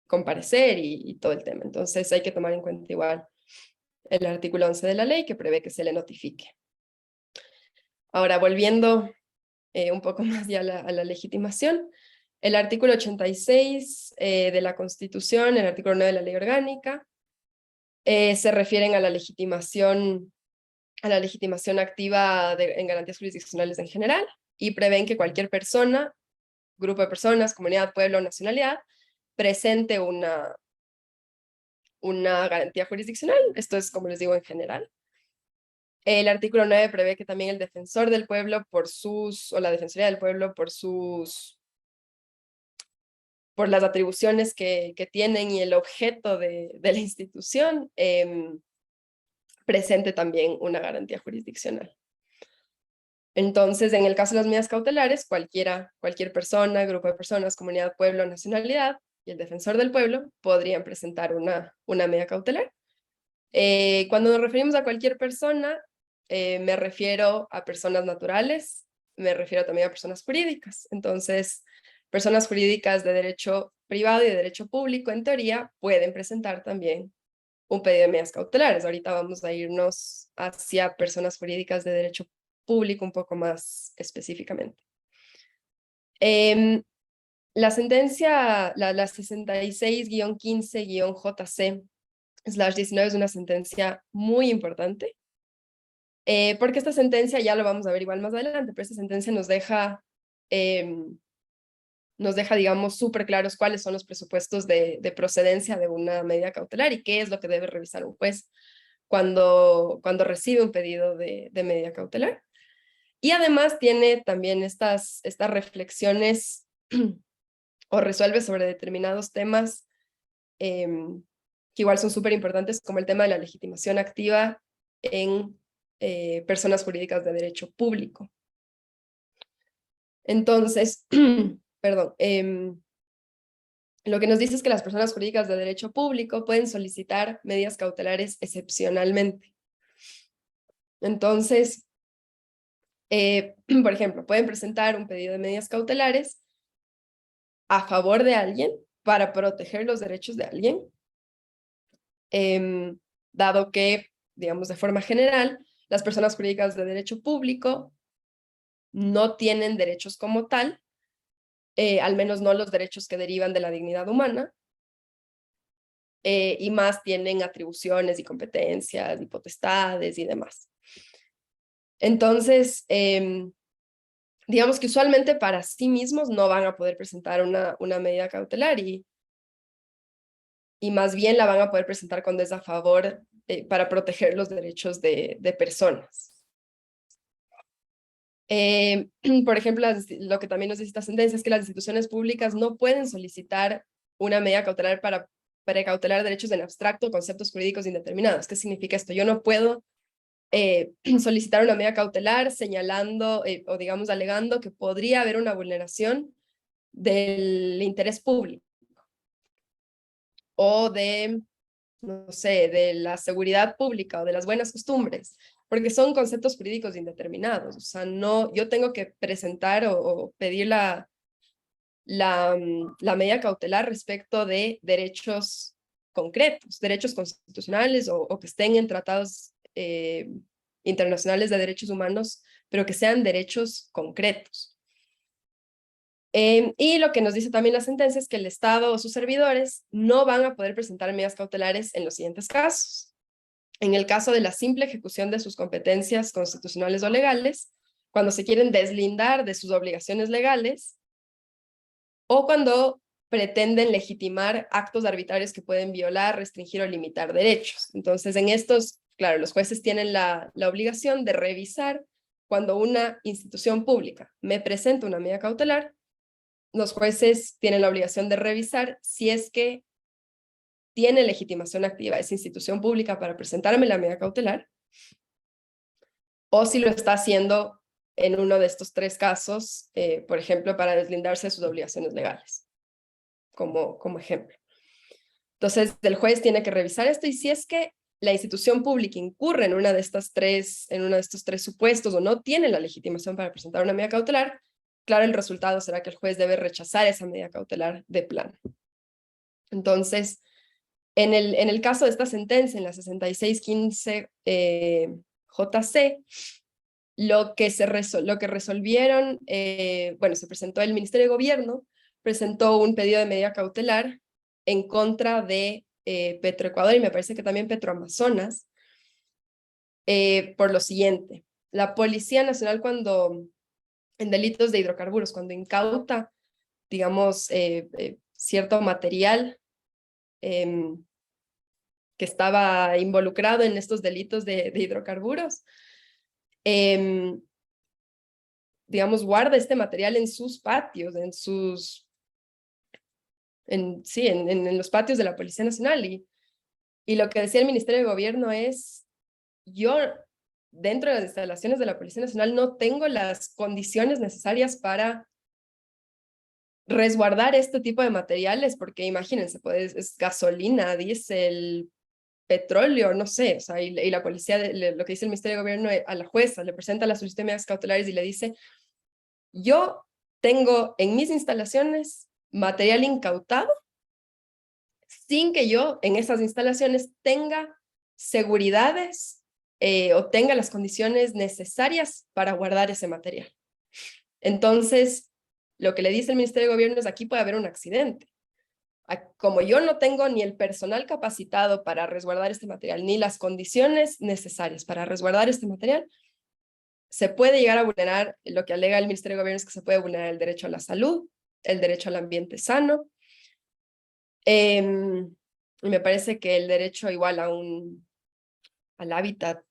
comparecer y todo el tema. Entonces hay que tomar en cuenta igual el artículo 11 de la ley, que prevé que se le notifique. Ahora, volviendo un poco más ya a la legitimación, el artículo 86 de la Constitución, el artículo 9 de la Ley Orgánica, se refieren a la legitimación activa en garantías jurisdiccionales en general, y prevén que cualquier persona, grupo de personas, comunidad, pueblo o nacionalidad, presente una una garantía jurisdiccional. Esto es, como les digo, en general. El artículo 9 prevé que también el defensor del pueblo o la defensoría del pueblo por las atribuciones que tienen y el objeto de la institución, presente también una garantía jurisdiccional. Entonces, en el caso de las medidas cautelares, cualquier persona, grupo de personas, comunidad, pueblo, nacionalidad y el defensor del pueblo podrían presentar una medida cautelar. Cuando nos referimos a cualquier persona, me refiero a personas naturales, me refiero también a personas jurídicas. Entonces, personas jurídicas de derecho privado y de derecho público, en teoría, pueden presentar también un pedido de medidas cautelares. Ahorita vamos a irnos hacia personas jurídicas de derecho público un poco más específicamente. La sentencia, la 66-15-JC/19 es una sentencia muy importante, porque esta sentencia, ya lo vamos a ver igual más adelante, pero esta sentencia digamos, súper claros cuáles son los presupuestos de procedencia de una medida cautelar y qué es lo que debe revisar un juez cuando recibe un pedido de medida cautelar. Y además tiene también estas reflexiones o resuelve sobre determinados temas que igual son súper importantes, como el tema de la legitimación activa en personas jurídicas de derecho público. Entonces, perdón, lo que nos dice es que las personas jurídicas de derecho público pueden solicitar medidas cautelares excepcionalmente. Entonces, por ejemplo, pueden presentar un pedido de medidas cautelares a favor de alguien para proteger los derechos de alguien, dado que, digamos, de forma general, las personas jurídicas de derecho público no tienen derechos como tal, al menos no los derechos que derivan de la dignidad humana, y más tienen atribuciones y competencias y potestades y demás. Entonces, digamos que usualmente para sí mismos no van a poder presentar una medida cautelar y más bien la van a poder presentar cuando es a favor para proteger los derechos de personas. Por ejemplo, lo que también nos dice esta sentencia es que las instituciones públicas no pueden solicitar una medida cautelar para precautelar derechos en abstracto, conceptos jurídicos indeterminados. ¿Qué significa esto? Yo no puedo solicitar una medida cautelar señalando o digamos alegando que podría haber una vulneración del interés público o de, no sé, de la seguridad pública o de las buenas costumbres, porque son conceptos jurídicos indeterminados. O sea, no, yo tengo que presentar o pedir la medida cautelar respecto de derechos concretos, derechos constitucionales o que estén en tratados internacionales de derechos humanos, pero que sean derechos concretos. Y lo que nos dice también la sentencia es que el Estado o sus servidores no van a poder presentar medidas cautelares en los siguientes casos. En el caso de la simple ejecución de sus competencias constitucionales o legales, cuando se quieren deslindar de sus obligaciones legales, o cuando pretenden legitimar actos arbitrarios que pueden violar, restringir o limitar derechos. Entonces, en estos, claro, los jueces tienen la obligación de revisar cuando una institución pública me presenta una medida cautelar. Los jueces tienen la obligación de revisar si es que tiene legitimación activa esa institución pública para presentarme la medida cautelar, o si lo está haciendo en uno de estos tres casos, por ejemplo, para deslindarse de sus obligaciones legales, como ejemplo. Entonces, el juez tiene que revisar esto, y si es que la institución pública incurre en uno de estos tres supuestos o no tiene la legitimación para presentar una medida cautelar, claro, el resultado será que el juez debe rechazar esa medida cautelar de plano. Entonces, en el caso de esta sentencia, en la 6615 JC, lo que resolvieron, bueno, se presentó el Ministerio de Gobierno, presentó un pedido de medida cautelar en contra de Petroecuador y me parece que también Petroamazonas, por lo siguiente. La Policía Nacional, en delitos de hidrocarburos, cuando incauta, digamos, cierto material que estaba involucrado en estos delitos de hidrocarburos, digamos, guarda este material en sus patios, en los patios de la Policía Nacional. Y lo que decía el Ministerio de Gobierno es, yo dentro de las instalaciones de la Policía Nacional no tengo las condiciones necesarias para resguardar este tipo de materiales, porque imagínense, pues, es gasolina, diésel, petróleo, no sé, o sea, y la policía, lo que dice el Ministerio de Gobierno a la jueza, le presenta la solicitud de medidas cautelares y le dice, yo tengo en mis instalaciones material incautado sin que yo en esas instalaciones tenga seguridades o tenga las condiciones necesarias para guardar ese material. Entonces, lo que le dice el Ministerio de Gobierno es aquí puede haber un accidente. Como yo no tengo ni el personal capacitado para resguardar este material, ni las condiciones necesarias para resguardar este material, se puede llegar a vulnerar, lo que alega el Ministerio de Gobierno es que se puede vulnerar el derecho a la salud, el derecho al ambiente sano, y me parece que el derecho igual al hábitat,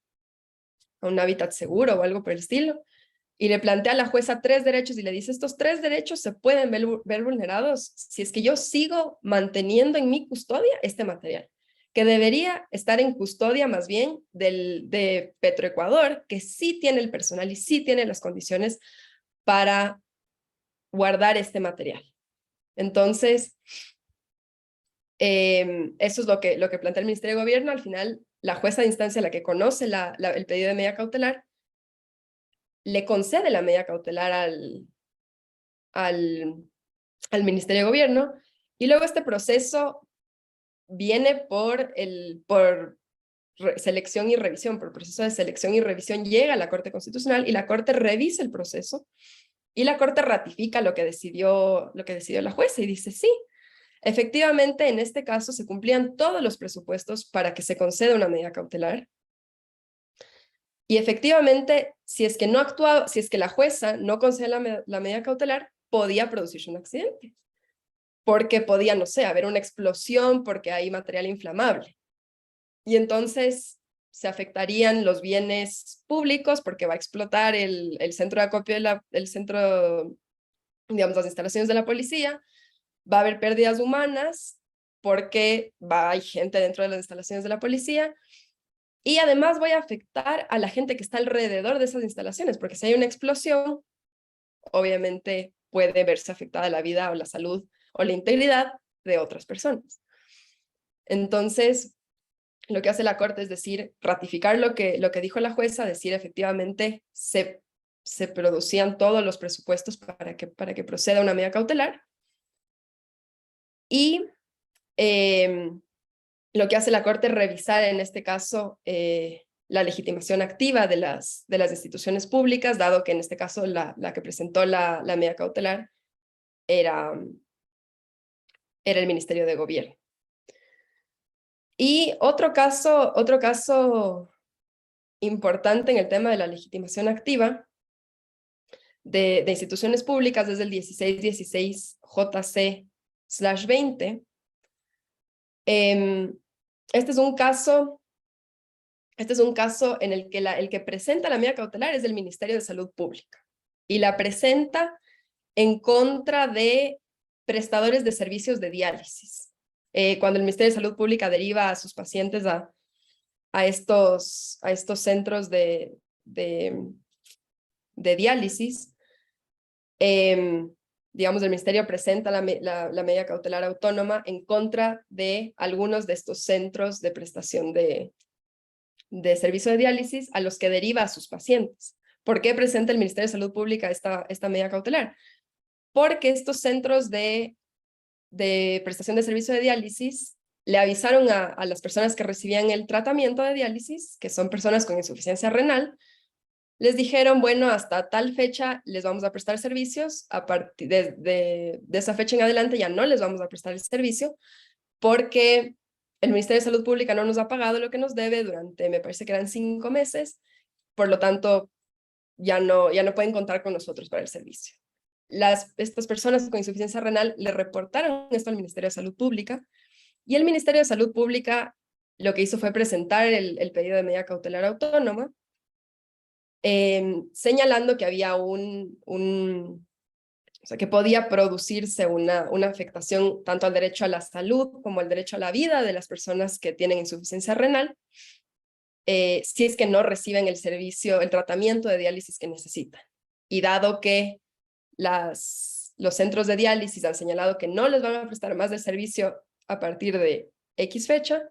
a un hábitat seguro o algo por el estilo, y le plantea a la jueza 3 derechos y le dice, estos 3 derechos se pueden ver vulnerados si es que yo sigo manteniendo en mi custodia este material, que debería estar en custodia más bien de Petroecuador, que sí tiene el personal y sí tiene las condiciones para guardar este material. Entonces, eso es lo que plantea el Ministerio de Gobierno. Al final, la jueza de instancia, la que conoce el pedido de medida cautelar, le concede la medida cautelar al Ministerio de Gobierno, y luego este proceso viene por selección y revisión, por proceso de selección y revisión llega a la Corte Constitucional y la Corte revisa el proceso y la Corte ratifica lo que decidió la jueza y dice, sí, efectivamente en este caso se cumplían todos los presupuestos para que se conceda una medida cautelar. Y efectivamente, si es que la jueza no concede la medida cautelar, podía producirse un accidente. Porque podía, no sé, haber una explosión porque hay material inflamable. Y entonces se afectarían los bienes públicos porque va a explotar el centro de acopio, el centro, digamos, las instalaciones de la policía, va a haber pérdidas humanas porque hay gente dentro de las instalaciones de la policía, y además voy a afectar a la gente que está alrededor de esas instalaciones, porque si hay una explosión, obviamente puede verse afectada la vida o la salud o la integridad de otras personas. Entonces, lo que hace la Corte es decir, ratificar lo que dijo la jueza, decir efectivamente se producían todos los presupuestos para que proceda una medida cautelar, y lo que hace la Corte es revisar en este caso la legitimación activa de las instituciones públicas, dado que en este caso la que presentó la medida cautelar era el Ministerio de Gobierno. Y otro caso importante en el tema de la legitimación activa de instituciones públicas desde el 1616 JC/20. Este es un caso en el que el que presenta la medida cautelar es el Ministerio de Salud Pública y la presenta en contra de prestadores de servicios de diálisis. Cuando el Ministerio de Salud Pública deriva a sus pacientes a estos centros de diálisis, digamos, el Ministerio presenta la medida cautelar autónoma en contra de algunos de estos centros de prestación de servicio de diálisis a los que deriva a sus pacientes. ¿Por qué presenta el Ministerio de Salud Pública esta medida cautelar? Porque estos centros de prestación de servicio de diálisis le avisaron a las personas que recibían el tratamiento de diálisis, que son personas con insuficiencia renal, les dijeron, bueno, hasta tal fecha les vamos a prestar servicios, a partir de esa fecha en adelante ya no les vamos a prestar el servicio, porque el Ministerio de Salud Pública no nos ha pagado lo que nos debe durante, me parece que eran 5 meses, por lo tanto, ya no pueden contar con nosotros para el servicio. Estas personas con insuficiencia renal le reportaron esto al Ministerio de Salud Pública, y el Ministerio de Salud Pública lo que hizo fue presentar el pedido de medida cautelar autónoma, señalando que había o sea, que podía producirse una afectación tanto al derecho a la salud como al derecho a la vida de las personas que tienen insuficiencia renal, si es que no reciben el servicio, el tratamiento de diálisis que necesitan. Y dado que los centros de diálisis han señalado que no les van a prestar más del servicio a partir de X fecha,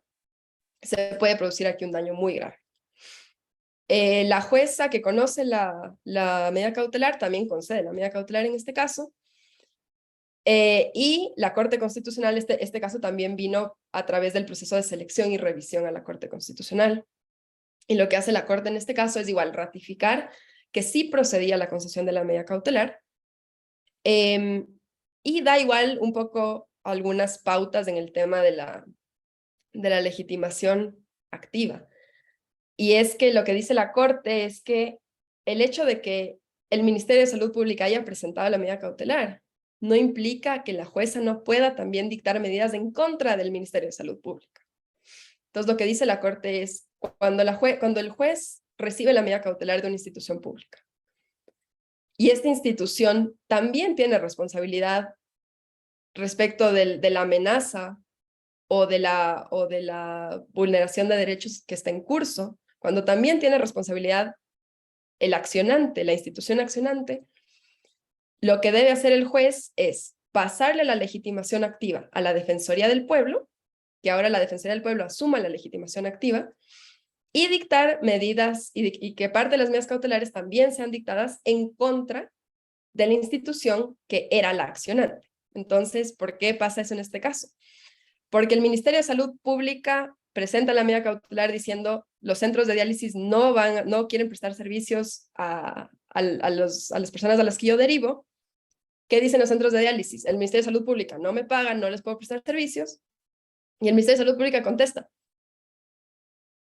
se puede producir aquí un daño muy grave. La jueza que conoce la medida cautelar también concede la medida cautelar en este caso, y la Corte Constitucional, este caso también vino a través del proceso de selección y revisión a la Corte Constitucional. Y lo que hace la Corte en este caso es igual ratificar que sí procedía la concesión de la medida cautelar, y da igual un poco algunas pautas en el tema de la legitimación activa. Y es que lo que dice la Corte es que el hecho de que el Ministerio de Salud Pública haya presentado la medida cautelar no implica que la jueza no pueda también dictar medidas en contra del Ministerio de Salud Pública. Entonces, lo que dice la Corte es cuando el juez recibe la medida cautelar de una institución pública y esta institución también tiene responsabilidad respecto de la amenaza o de la vulneración de derechos que está en curso, cuando también tiene responsabilidad el accionante, la institución accionante, lo que debe hacer el juez es pasarle la legitimación activa a la Defensoría del Pueblo, que ahora la Defensoría del Pueblo asuma la legitimación activa, y dictar medidas, y que parte de las medidas cautelares también sean dictadas en contra de la institución que era la accionante. Entonces, ¿por qué pasa eso en este caso? Porque el Ministerio de Salud Pública presenta la medida cautelar diciendo los centros de diálisis no quieren prestar servicios a las personas a las que yo derivo. ¿Qué dicen los centros de diálisis? El Ministerio de Salud Pública no me pagan, no les puedo prestar servicios. Y el Ministerio de Salud Pública contesta,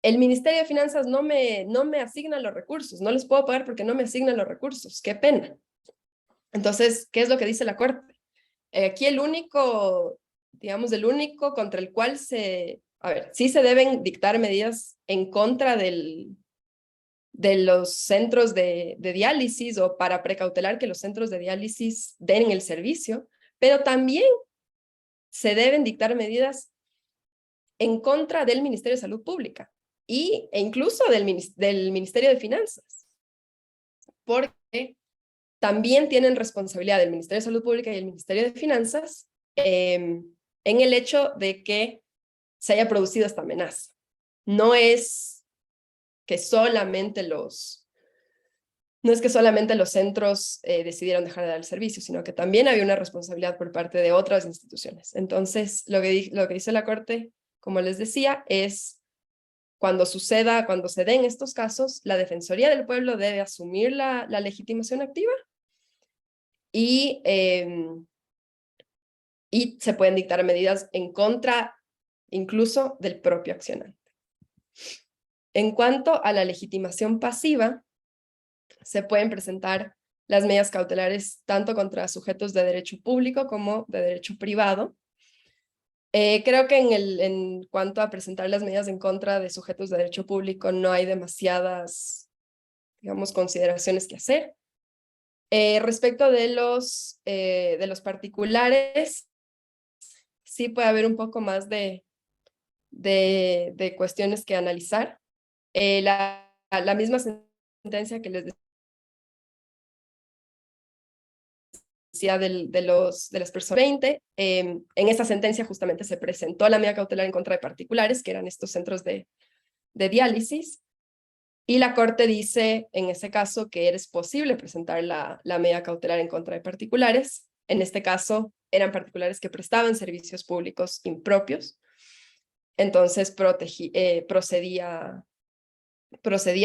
el Ministerio de Finanzas no me asigna los recursos, no les puedo pagar porque no me asignan los recursos, qué pena. Entonces, ¿qué es lo que dice la Corte? Aquí el único contra el cual sí se deben dictar medidas en contra de los centros de diálisis o para precautelar que los centros de diálisis den el servicio, pero también se deben dictar medidas en contra del Ministerio de Salud Pública e incluso del Ministerio de Finanzas, porque también tienen responsabilidad del Ministerio de Salud Pública y el Ministerio de Finanzas en el hecho de que se haya producido esta amenaza. No es que solamente los centros decidieron dejar de dar el servicio, sino que también había una responsabilidad por parte de otras instituciones. Entonces, lo que dice la Corte, como les decía, es cuando se den estos casos, la Defensoría del Pueblo debe asumir la legitimación activa y se pueden dictar medidas en contra incluso del propio accionante. En cuanto a la legitimación pasiva, se pueden presentar las medidas cautelares tanto contra sujetos de derecho público como de derecho privado. Creo que en cuanto a presentar las medidas en contra de sujetos de derecho público no hay demasiadas, digamos, consideraciones que hacer. Respecto de los particulares, sí puede haber un poco más de cuestiones que analizar. La misma sentencia que les decía de las personas 20, en esa sentencia justamente se presentó la medida cautelar en contra de particulares, que eran estos centros de diálisis, y la Corte dice en ese caso que es posible presentar la medida cautelar en contra de particulares. En este caso eran particulares que prestaban servicios públicos impropios, entonces procedía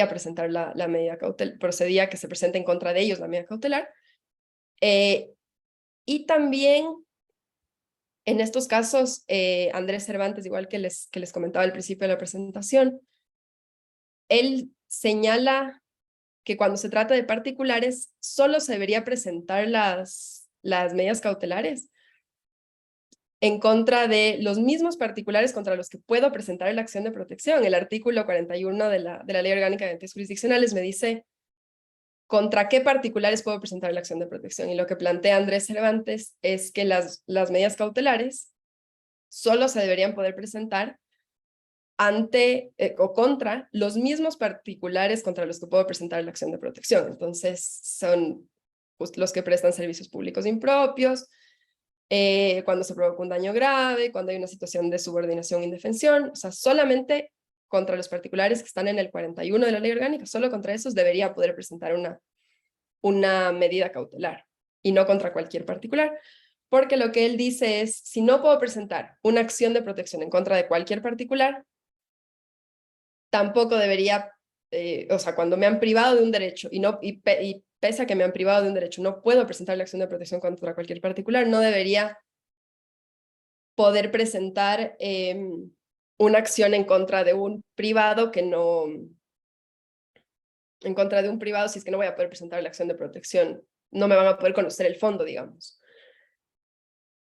a presentar la medida cautelar, procedía a que se presente en contra de ellos la medida cautelar. Y también en estos casos, Andrés Cervantes, igual que les comentaba al principio de la presentación, él señala que cuando se trata de particulares, solo se debería presentar las medidas cautelares en contra de los mismos particulares contra los que puedo presentar la acción de protección. El artículo 41 de la Ley Orgánica de Garantías Jurisdiccionales me dice contra qué particulares puedo presentar la acción de protección. Y lo que plantea Andrés Cervantes es que las medidas cautelares solo se deberían poder presentar ante o contra los mismos particulares contra los que puedo presentar la acción de protección. Entonces, son pues, los que prestan servicios públicos impropios, cuando se provoca un daño grave, cuando hay una situación de subordinación e indefensión, o sea, solamente contra los particulares que están en el 41 de la ley orgánica, solo contra esos debería poder presentar una medida cautelar y no contra cualquier particular, porque lo que él dice es, si no puedo presentar una acción de protección en contra de cualquier particular, tampoco debería, o sea, cuando me han privado de un derecho y pese a que me han privado de un derecho, no puedo presentar la acción de protección contra cualquier particular, no debería poder presentar una acción en contra de un privado que no, en contra de un privado si es que no voy a poder presentar la acción de protección, no me van a poder conocer el fondo, digamos.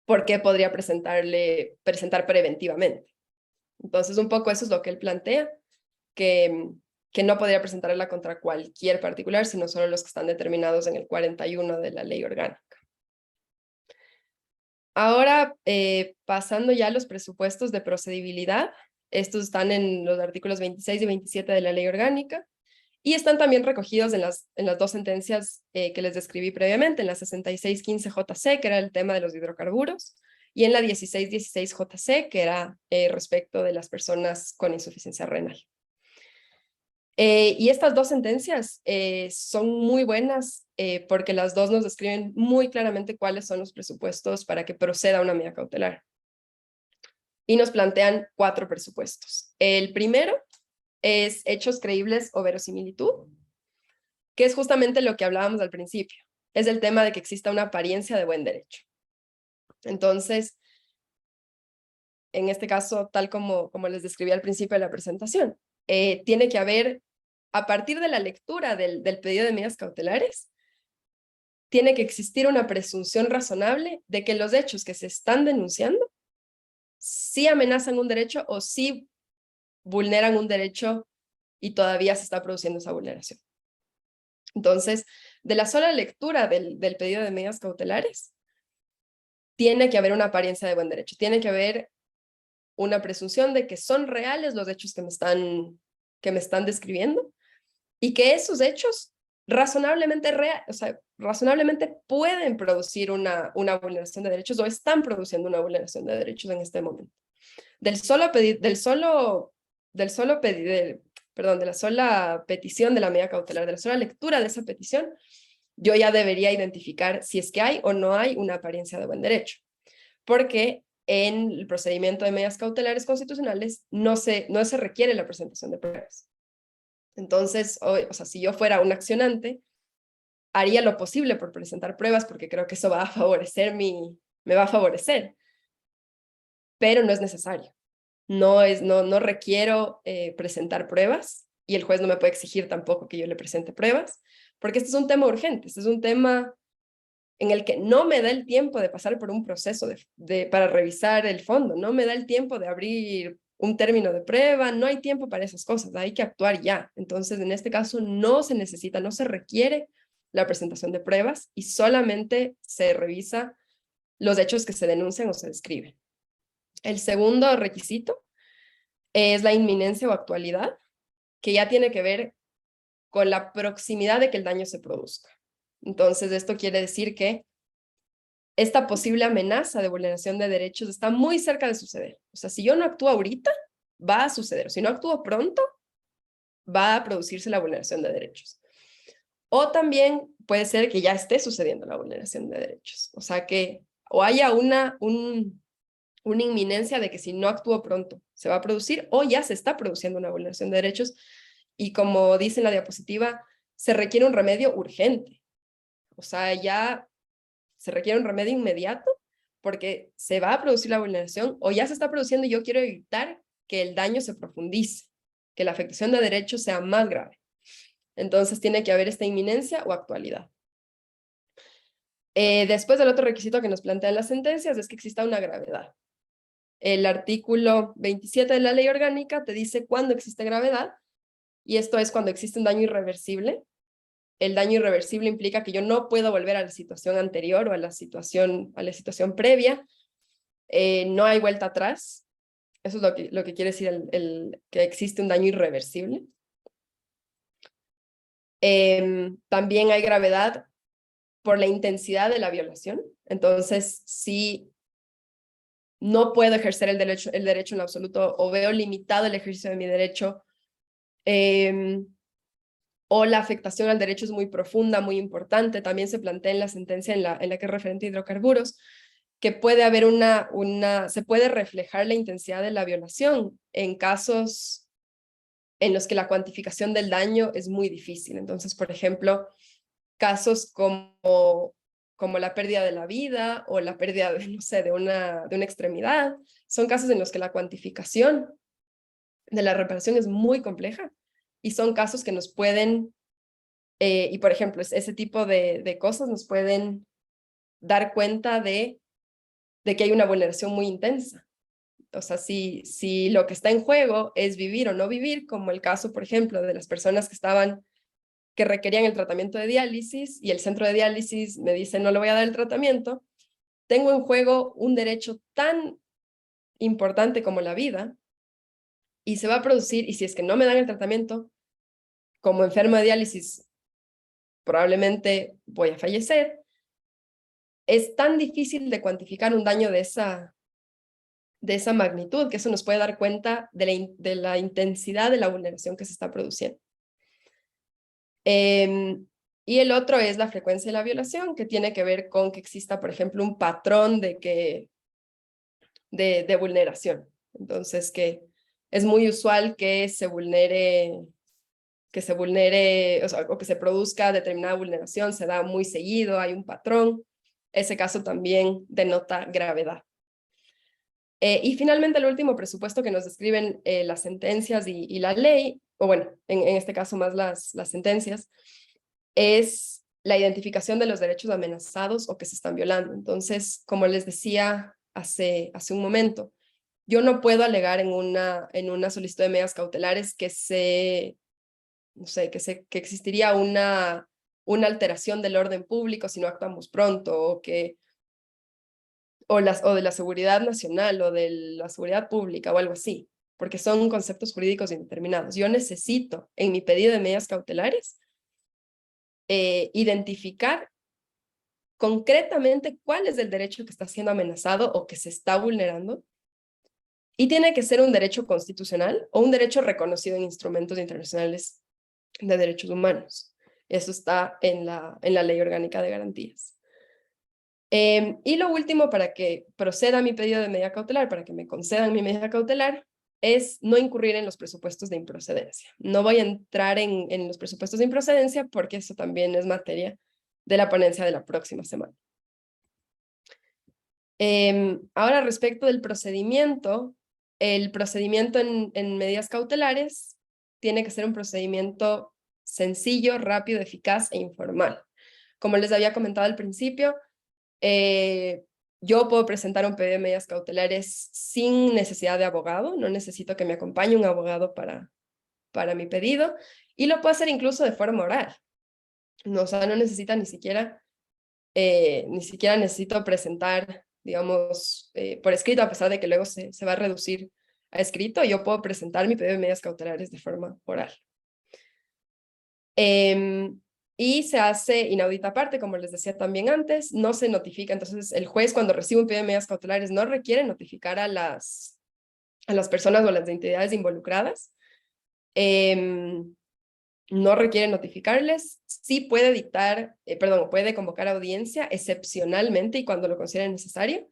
¿Por qué podría presentar preventivamente? Entonces, un poco eso es lo que él plantea, que no podría presentarla contra cualquier particular, sino solo los que están determinados en el 41 de la ley orgánica. Ahora, pasando ya a los presupuestos de procedibilidad, estos están en los artículos 26 y 27 de la ley orgánica, y están también recogidos en las dos sentencias que les describí previamente, en la 6615JC, que era el tema de los hidrocarburos, y en la 1616JC, que era respecto de las personas con insuficiencia renal. Y estas dos sentencias son muy buenas porque las dos nos describen muy claramente cuáles son los presupuestos para que proceda una medida cautelar. Y nos plantean 4 presupuestos. El primero es hechos creíbles o verosimilitud, que es justamente lo que hablábamos al principio. Es el tema de que exista una apariencia de buen derecho. Entonces, en este caso, tal como les describí al principio de la presentación, tiene que haber, a partir de la lectura del pedido de medidas cautelares, tiene que existir una presunción razonable de que los hechos que se están denunciando sí amenazan un derecho o sí vulneran un derecho y todavía se está produciendo esa vulneración. Entonces, de la sola lectura del pedido de medidas cautelares, tiene que haber una apariencia de buen derecho, tiene que haber una presunción de que son reales los hechos que me están describiendo y que esos hechos razonablemente pueden producir una vulneración de derechos o están produciendo una vulneración de derechos en este momento. De la sola petición de la medida cautelar, de la sola lectura de esa petición, yo ya debería identificar si es que hay o no hay una apariencia de buen derecho. Porque en el procedimiento de medidas cautelares constitucionales no se requiere la presentación de pruebas. Entonces, o sea, si yo fuera un accionante, haría lo posible por presentar pruebas porque creo que eso va a favorecer me va a favorecer. Pero no es necesario. No requiero presentar pruebas y el juez no me puede exigir tampoco que yo le presente pruebas, porque este es un tema urgente, este es un tema en el que no me da el tiempo de pasar por un proceso para revisar el fondo, no me da el tiempo de abrir un término de prueba, no hay tiempo para esas cosas, hay que actuar ya. Entonces, en este caso no se necesita, no se requiere la presentación de pruebas y solamente se revisa los hechos que se denuncian o se describen. El segundo requisito es la inminencia o actualidad, que ya tiene que ver con la proximidad de que el daño se produzca. Entonces, esto quiere decir que esta posible amenaza de vulneración de derechos está muy cerca de suceder. O sea, si yo no actúo ahorita, va a suceder. Si no actúo pronto, va a producirse la vulneración de derechos. O también puede ser que ya esté sucediendo la vulneración de derechos. O sea, que o haya una inminencia de que si no actúo pronto se va a producir o ya se está produciendo una vulneración de derechos y como dice en la diapositiva, se requiere un remedio urgente. O sea, ya se requiere un remedio inmediato porque se va a producir la vulneración o ya se está produciendo y yo quiero evitar que el daño se profundice, que la afectación de derechos sea más grave. Entonces tiene que haber esta inminencia o actualidad. Después el otro requisito que nos plantean las sentencias es que exista una gravedad. El artículo 27 de la ley orgánica te dice cuándo existe gravedad, y esto es cuando existe un daño irreversible. El daño irreversible implica que yo no puedo volver a la situación anterior o a la situación previa. No hay vuelta atrás. Eso es lo que quiere decir que existe un daño irreversible. También hay gravedad por la intensidad de la violación. Entonces, si no puedo ejercer el derecho en lo absoluto, o veo limitado el ejercicio de mi derecho, o la afectación al derecho es muy profunda, muy importante. También se plantea en la sentencia en la que es referente a hidrocarburos, que puede haber se puede reflejar la intensidad de la violación en casos en los que la cuantificación del daño es muy difícil. Entonces, por ejemplo, casos como la pérdida de la vida o la pérdida de, no sé, de una extremidad, son casos en los que la cuantificación de la reparación es muy compleja, y son casos que nos pueden, y por ejemplo, ese tipo de cosas nos pueden dar cuenta de que hay una vulneración muy intensa. O sea, si lo que está en juego es vivir o no vivir, como el caso, por ejemplo, de las personas que requerían el tratamiento de diálisis, y el centro de diálisis me dice no le voy a dar el tratamiento, tengo en juego un derecho tan importante como la vida, y se va a producir, y si es que no me dan el tratamiento, como enfermo de diálisis, probablemente voy a fallecer. Es tan difícil de cuantificar un daño de esa magnitud, que eso nos puede dar cuenta de la intensidad de la vulneración que se está produciendo. Y el otro es la frecuencia de la violación, que tiene que ver con que exista, por ejemplo, un patrón de vulneración. Entonces, que es muy usual que se vulnere, o sea, o que se produzca determinada vulneración, se da muy seguido, hay un patrón. Ese caso también denota gravedad. Y finalmente, el último presupuesto que nos describen las sentencias y la ley, o bueno, en este caso más las sentencias, es la identificación de los derechos amenazados o que se están violando. Entonces, como les decía hace un momento, yo no puedo alegar en una solicitud de medidas cautelares no sé, que existiría una alteración del orden público si no actuamos pronto, o de la seguridad nacional o de la seguridad pública o algo así, porque son conceptos jurídicos indeterminados. Yo necesito, en mi pedido de medidas cautelares, identificar concretamente cuál es el derecho que está siendo amenazado o que se está vulnerando, y tiene que ser un derecho constitucional o un derecho reconocido en instrumentos internacionales de derechos humanos. Eso está en la Ley Orgánica de Garantías. Y lo último, para que proceda mi pedido de medida cautelar, para que me concedan mi medida cautelar, es no incurrir en los presupuestos de improcedencia. No voy a entrar en los presupuestos de improcedencia porque eso también es materia de la ponencia de la próxima semana. Ahora, respecto del procedimiento, el procedimiento en medidas cautelares tiene que ser un procedimiento sencillo, rápido, eficaz e informal. Como les había comentado al principio, yo puedo presentar un pedido de medidas cautelares sin necesidad de abogado, no necesito que me acompañe un abogado para mi pedido, y lo puedo hacer incluso de forma oral. No, o sea, no necesita ni siquiera necesito presentar, digamos, por escrito, a pesar de que luego se va a reducir a escrito. Yo puedo presentar mi pedido de medidas cautelares de forma oral. Y se hace inaudita aparte, como les decía también antes, no se notifica. Entonces, el juez, cuando recibe un pedido de medidas cautelares, no requiere notificar a las personas o a las entidades involucradas. No requiere notificarles. Sí puede dictar, puede convocar audiencia excepcionalmente y cuando lo considere necesario.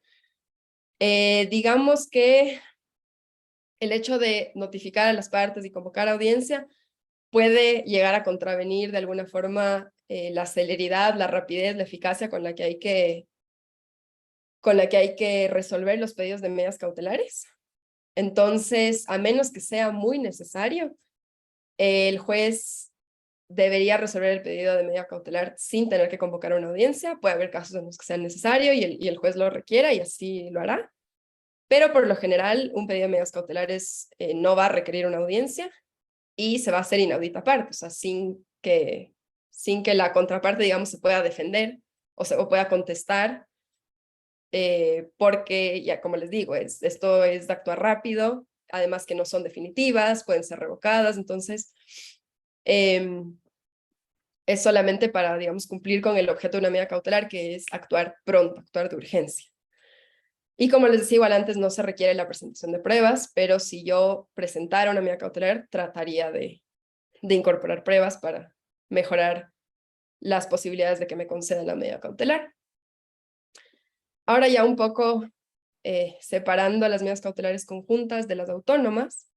Digamos que el hecho de notificar a las partes y convocar audiencia puede llegar a contravenir de alguna forma la celeridad, la rapidez, la eficacia con la que hay que resolver los pedidos de medidas cautelares. Entonces, a menos que sea muy necesario, el juez debería resolver el pedido de medida cautelar sin tener que convocar una audiencia. Puede haber casos en los que sea necesario y el juez lo requiera y así lo hará. Pero por lo general, un pedido de medidas cautelares no va a requerir una audiencia y se va a hacer inaudita aparte, o sea, sin que la contraparte, digamos, se pueda defender o pueda contestar, porque, ya como les digo, esto es de actuar rápido, además que no son definitivas, pueden ser revocadas, entonces es solamente para, digamos, cumplir con el objeto de una medida cautelar, que es actuar pronto, actuar de urgencia. Y como les decía igual antes, no se requiere la presentación de pruebas, pero si yo presentara una medida cautelar, trataría de incorporar pruebas para mejorar las posibilidades de que me concedan la medida cautelar. Ahora ya un poco separando las medidas cautelares conjuntas de las autónomas,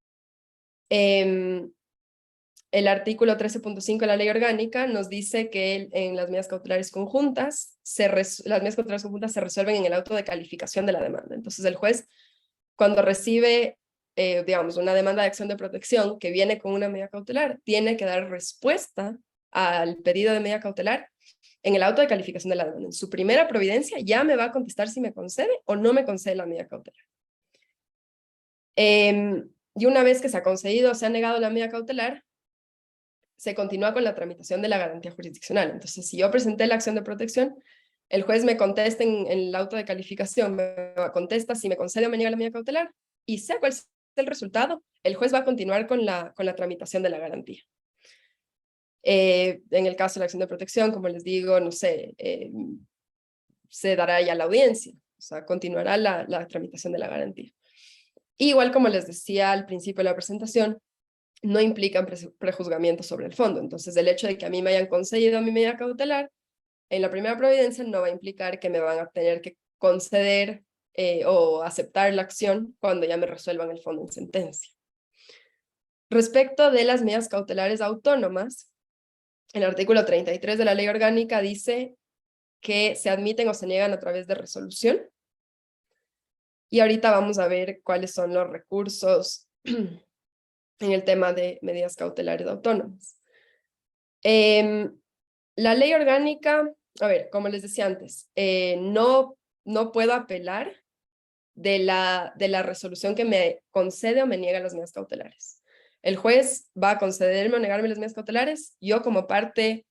el artículo 13.5 de la ley orgánica nos dice que en las medidas cautelares conjuntas, las medidas cautelares conjuntas se resuelven en el auto de calificación de la demanda. Entonces el juez, cuando recibe, digamos, una demanda de acción de protección que viene con una medida cautelar, tiene que dar respuesta al pedido de medida cautelar en el auto de calificación de la demanda. En su primera providencia ya me va a contestar si me concede o no me concede la medida cautelar. Y una vez que se ha concedido o se ha negado la medida cautelar, se continúa con la tramitación de la garantía jurisdiccional. Entonces, si yo presenté la acción de protección, el juez me contesta en el auto de calificación, me contesta si me concede o me niega la medida cautelar, y sea cual sea el resultado, el juez va a continuar con la tramitación de la garantía. En el caso de la acción de protección, como les digo, no sé, se dará ya la audiencia, o sea, continuará la tramitación de la garantía. Igual como les decía al principio de la presentación, no implican prejuzgamiento sobre el fondo. Entonces, el hecho de que a mí me hayan concedido mi medida cautelar en la primera providencia no va a implicar que me van a tener que conceder o aceptar la acción cuando ya me resuelvan el fondo en sentencia. Respecto de las medidas cautelares autónomas, el artículo 33 de la ley orgánica dice que se admiten o se niegan a través de resolución. Y ahorita vamos a ver cuáles son los recursos en el tema de medidas cautelares autónomas. La ley orgánica, a ver, como les decía antes, no puedo apelar de la resolución que me concede o me niega las medidas cautelares. El juez va a concederme o negarme las medidas cautelares, yo como parte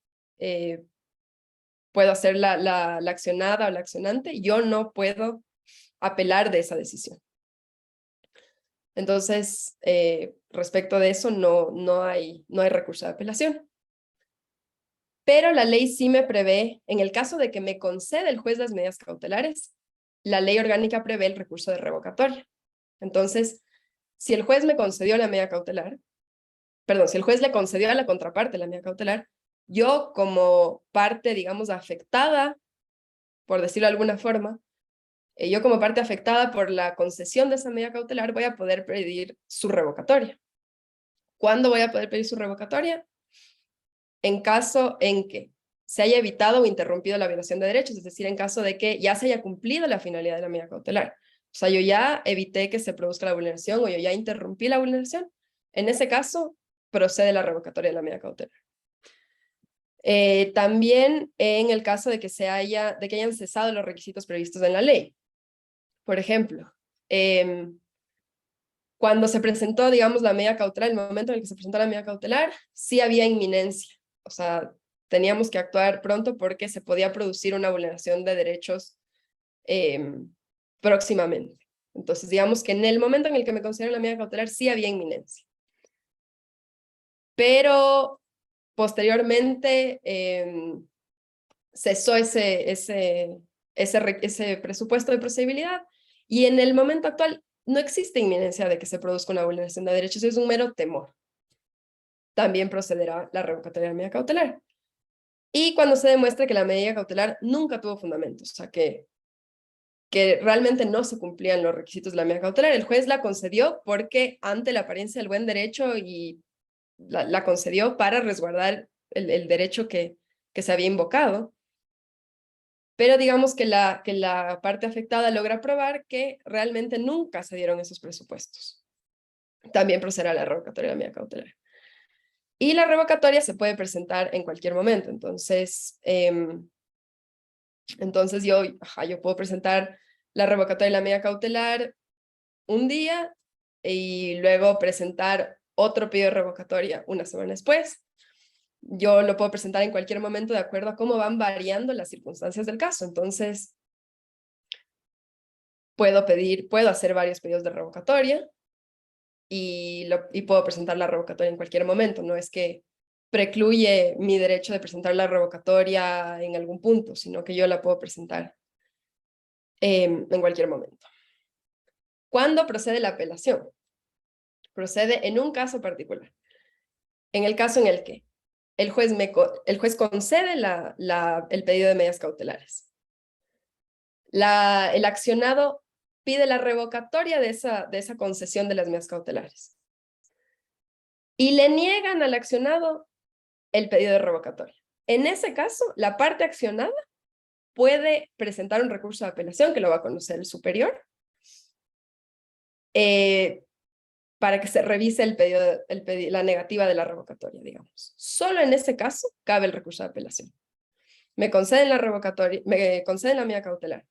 puedo hacer la accionada o la accionante, yo no puedo apelar de esa decisión. Entonces, respecto de eso, no hay recurso de apelación. Pero la ley sí me prevé, en el caso de que me conceda el juez las medidas cautelares, la ley orgánica prevé el recurso de revocatoria. Entonces, si el juez me concedió la medida cautelar, perdón, si el juez le concedió a la contraparte la medida cautelar, yo como parte, digamos, afectada, por decirlo de alguna forma, yo como parte afectada por la concesión de esa medida cautelar voy a poder pedir su revocatoria. ¿Cuándo voy a poder pedir su revocatoria? En caso en que se haya evitado o interrumpido la violación de derechos, es decir, en caso de que ya se haya cumplido la finalidad de la medida cautelar. O sea, yo ya evité que se produzca la vulneración o yo ya interrumpí la vulneración. En ese caso, procede la revocatoria de la medida cautelar. También en el caso de que hayan cesado los requisitos previstos en la ley. Por ejemplo, cuando se presentó, digamos, la medida cautelar, el momento en el que se presentó la medida cautelar, sí había inminencia. O sea, teníamos que actuar pronto porque se podía producir una vulneración de derechos próximamente. Entonces, digamos que en el momento en el que me concedieron la medida cautelar, sí había inminencia. Pero posteriormente cesó ese presupuesto de procedibilidad y en el momento actual no existe inminencia de que se produzca una vulneración de derechos, es un mero temor. También procederá la revocatoria de la medida cautelar. Y cuando se demuestre que la medida cautelar nunca tuvo fundamentos, o sea, que realmente no se cumplían los requisitos de la medida cautelar, el juez la concedió porque ante la apariencia del buen derecho y la concedió para resguardar el derecho que se había invocado. Pero digamos que la parte afectada logra probar que realmente nunca se dieron esos presupuestos. También procederá la revocatoria de la medida cautelar. Y la revocatoria se puede presentar en cualquier momento. Entonces yo puedo presentar la revocatoria de la medida cautelar un día y luego presentar otro pedido de revocatoria una semana después. Yo lo puedo presentar en cualquier momento de acuerdo a cómo van variando las circunstancias del caso. Entonces, puedo hacer varios pedidos de revocatoria y puedo presentar la revocatoria en cualquier momento. No es que precluye mi derecho de presentar la revocatoria en algún punto, sino que yo la puedo presentar en cualquier momento. ¿Cuándo procede la apelación? Procede en un caso particular. En el caso en el que el juez concede el pedido de medidas cautelares. El accionado pide la revocatoria de esa concesión de las medidas cautelares. Y le niegan al accionado el pedido de revocatoria. En ese caso, la parte accionada puede presentar un recurso de apelación, que lo va a conocer el superior, para que se revise la negativa de la revocatoria, digamos. Solo en ese caso cabe el recurso de apelación. Me conceden la revocatoria, me conceden la medida cautelar.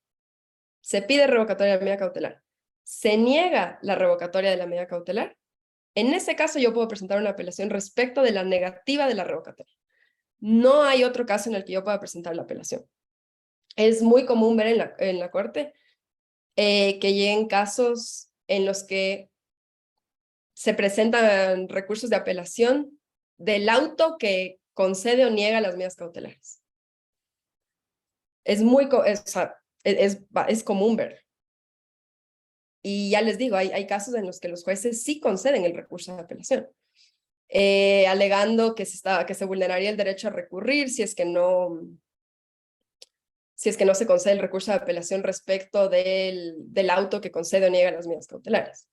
Se pide revocatoria de la medida cautelar. Se niega la revocatoria de la medida cautelar. En ese caso yo puedo presentar una apelación respecto de la negativa de la revocatoria. No hay otro caso en el que yo pueda presentar la apelación. Es muy común ver en la corte que lleguen casos en los que se presentan recursos de apelación del auto que concede o niega las medidas cautelares. Es común ver. Y ya les digo, hay casos en los que los jueces sí conceden el recurso de apelación, alegando que se vulneraría el derecho a recurrir si es que no se concede el recurso de apelación respecto del auto que concede o niega las medidas cautelares.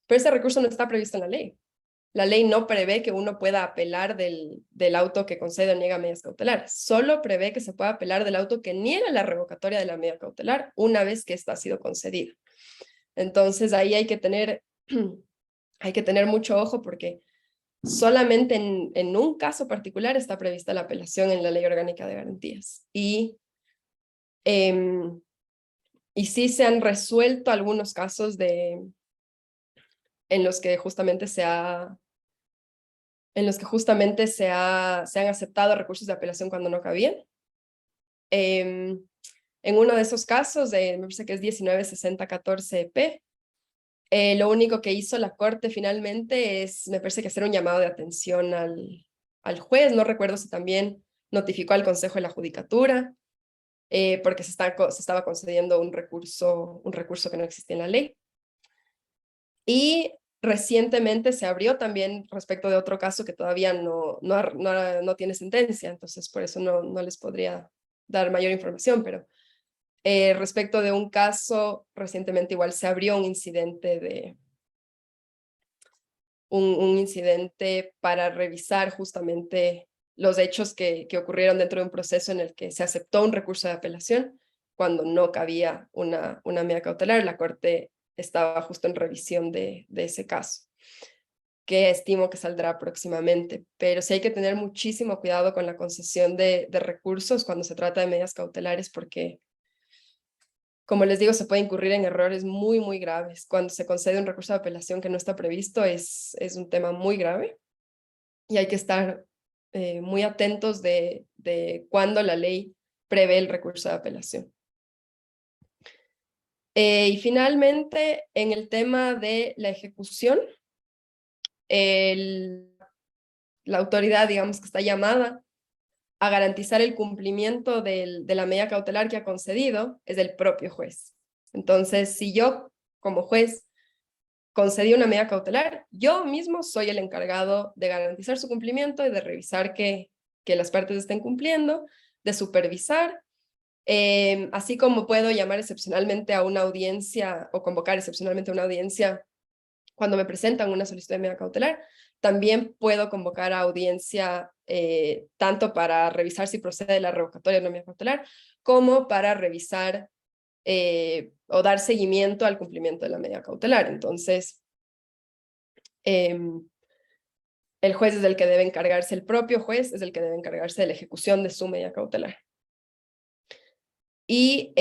Pero ese recurso no está previsto en la ley. La ley no prevé que uno pueda apelar del auto que concede o niega medidas cautelares. Solo prevé que se pueda apelar del auto que niega la revocatoria de la medida cautelar una vez que ésta ha sido concedida. Entonces ahí hay que tener mucho ojo porque solamente en un caso particular está prevista la apelación en la Ley Orgánica de Garantías. Y sí se han resuelto algunos casos en los que justamente se han aceptado recursos de apelación cuando no cabían. En uno de esos casos, me parece que es 196014-P, lo único que hizo la Corte finalmente me parece que hacer un llamado de atención al juez. No recuerdo si también notificó al Consejo de la Judicatura, porque se estaba concediendo un recurso que no existía en la ley. Y recientemente se abrió también respecto de otro caso que todavía no tiene sentencia, entonces por eso no les podría dar mayor información, pero respecto de un caso, recientemente igual se abrió un incidente para revisar justamente los hechos que ocurrieron dentro de un proceso en el que se aceptó un recurso de apelación cuando no cabía una medida cautelar. La Corte estaba justo en revisión de ese caso, que estimo que saldrá próximamente. Pero sí hay que tener muchísimo cuidado con la concesión de recursos cuando se trata de medidas cautelares, porque, como les digo, se puede incurrir en errores muy, muy graves. Cuando se concede un recurso de apelación que no está previsto, es un tema muy grave y hay que estar muy atentos de cuándo la ley prevé el recurso de apelación. Y finalmente, en el tema de la ejecución, la autoridad, digamos, que está llamada a garantizar el cumplimiento de la medida cautelar que ha concedido es el propio juez. Entonces, si yo, como juez, concedí una medida cautelar, yo mismo soy el encargado de garantizar su cumplimiento y de revisar que las partes estén cumpliendo, de supervisar, así como puedo llamar excepcionalmente a una audiencia o convocar excepcionalmente a una audiencia cuando me presentan una solicitud de medida cautelar. También puedo convocar a audiencia tanto para revisar si procede la revocatoria de una medida cautelar, como para revisar o dar seguimiento al cumplimiento de la medida cautelar. Entonces, el juez es el que debe encargarse, el propio juez es el que debe encargarse de la ejecución de su medida cautelar. Y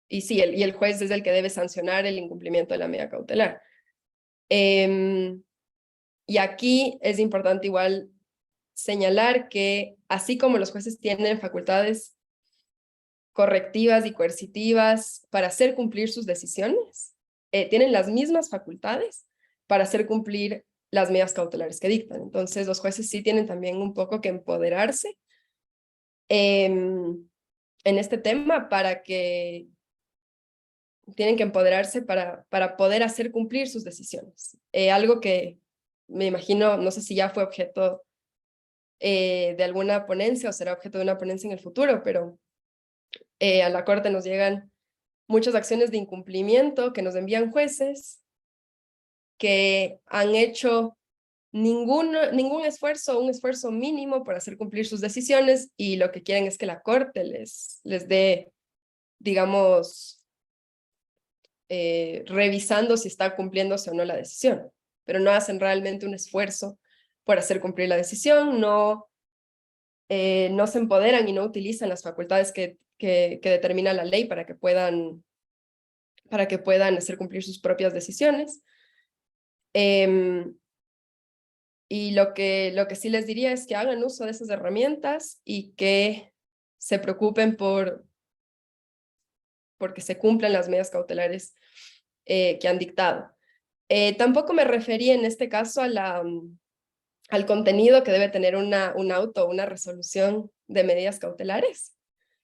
y sí, y el juez es el que debe sancionar el incumplimiento de la medida cautelar. Y aquí es importante igual señalar que así como los jueces tienen facultades correctivas y coercitivas para hacer cumplir sus decisiones, tienen las mismas facultades para hacer cumplir las medidas cautelares que dictan. Entonces los jueces sí tienen también un poco que empoderarse en este tema tienen que empoderarse para poder hacer cumplir sus decisiones. Algo que me imagino, no sé si ya fue objeto de alguna ponencia o será objeto de una ponencia en el futuro, pero a la Corte nos llegan muchas acciones de incumplimiento que nos envían jueces que han hecho ningún esfuerzo, un esfuerzo mínimo por hacer cumplir sus decisiones y lo que quieren es que la Corte les dé, digamos, revisando si está cumpliéndose o no la decisión, pero no hacen realmente un esfuerzo por hacer cumplir la decisión, no se empoderan y no utilizan las facultades que determina la ley para que puedan hacer cumplir sus propias decisiones. Y lo que sí les diría es que hagan uso de esas herramientas y que se preocupen porque se cumplan las medidas cautelares que han dictado. Tampoco me referí en este caso al contenido que debe tener un auto o una resolución de medidas cautelares,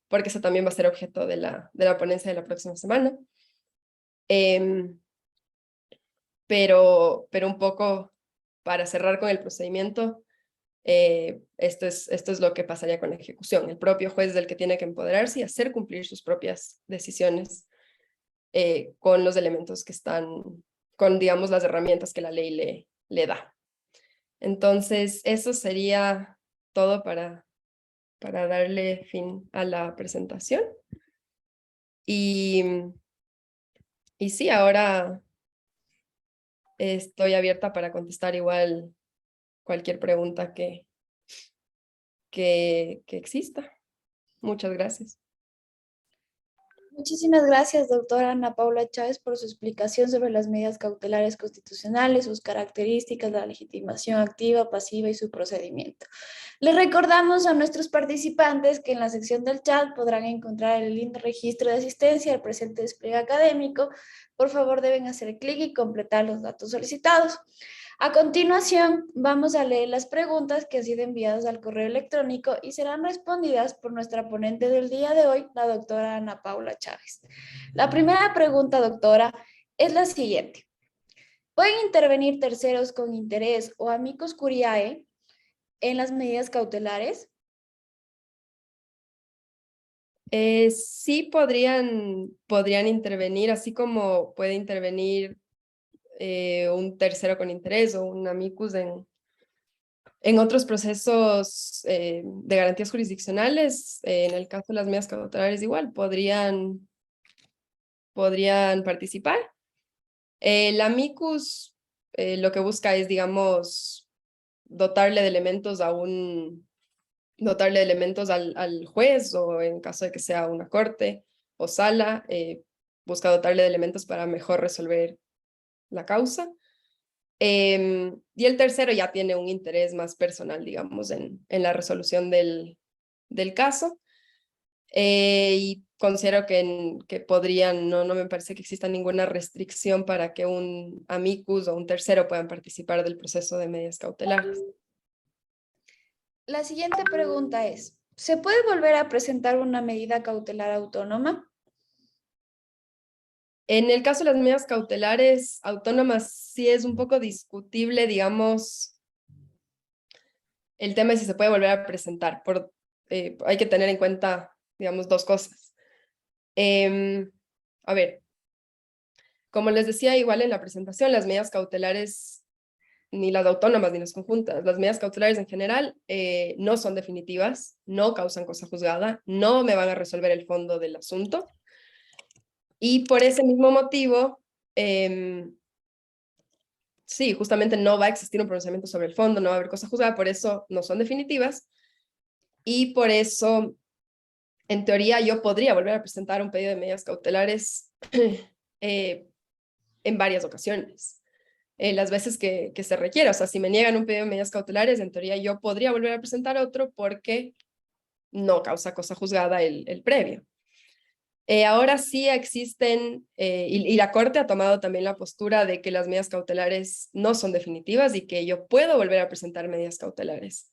porque eso también va a ser objeto de la ponencia de la próxima semana. Pero un poco para cerrar con el procedimiento, esto es lo que pasaría con la ejecución. El propio juez es el que tiene que empoderarse y hacer cumplir sus propias decisiones con los elementos que están, con, digamos, las herramientas que la ley le da. Entonces, eso sería todo para darle fin a la presentación. Y sí, ahora estoy abierta para contestar igual cualquier pregunta que exista. Muchas gracias. Muchísimas gracias, doctora Ana Paula Chávez, por su explicación sobre las medidas cautelares constitucionales, sus características, la legitimación activa, pasiva y su procedimiento. Les recordamos a nuestros participantes que en la sección del chat podrán encontrar el link de registro de asistencia al presente despliegue académico. Por favor, deben hacer clic y completar los datos solicitados. A continuación, vamos a leer las preguntas que han sido enviadas al correo electrónico y serán respondidas por nuestra ponente del día de hoy, la doctora Ana Paula Chávez. La primera pregunta, doctora, es la siguiente. ¿Pueden intervenir terceros con interés o amicus curiae en las medidas cautelares? Sí podrían intervenir, así como puede intervenir un tercero con interés o un amicus en otros procesos de garantías jurisdiccionales. En el caso de las medidas cautelares igual, podrían participar. El amicus lo que busca es, digamos, dotarle de elementos al juez, o en caso de que sea una corte o sala, busca dotarle de elementos para mejor resolver la causa. Y el tercero ya tiene un interés más personal, digamos, en la resolución del caso. Y considero que podrían, no me parece que exista ninguna restricción para que un amicus o un tercero puedan participar del proceso de medidas cautelares. La siguiente pregunta es, ¿se puede volver a presentar una medida cautelar autónoma? En el caso de las medidas cautelares autónomas, sí es un poco discutible, digamos, el tema de si se puede volver a presentar. Hay que tener en cuenta, digamos, dos cosas. A ver, como les decía igual en la presentación, las medidas cautelares, ni las autónomas ni las conjuntas, las medidas cautelares en general no son definitivas, no causan cosa juzgada, no me van a resolver el fondo del asunto. Y por ese mismo motivo, sí, justamente no va a existir un pronunciamiento sobre el fondo, no va a haber cosa juzgada, por eso no son definitivas. Y por eso en teoría yo podría volver a presentar un pedido de medidas cautelares en varias ocasiones, las veces que se requiera. O sea, si me niegan un pedido de medidas cautelares, en teoría yo podría volver a presentar otro porque no causa cosa juzgada el previo. Ahora sí existen, y la Corte ha tomado también la postura de que las medidas cautelares no son definitivas y que yo puedo volver a presentar medidas cautelares.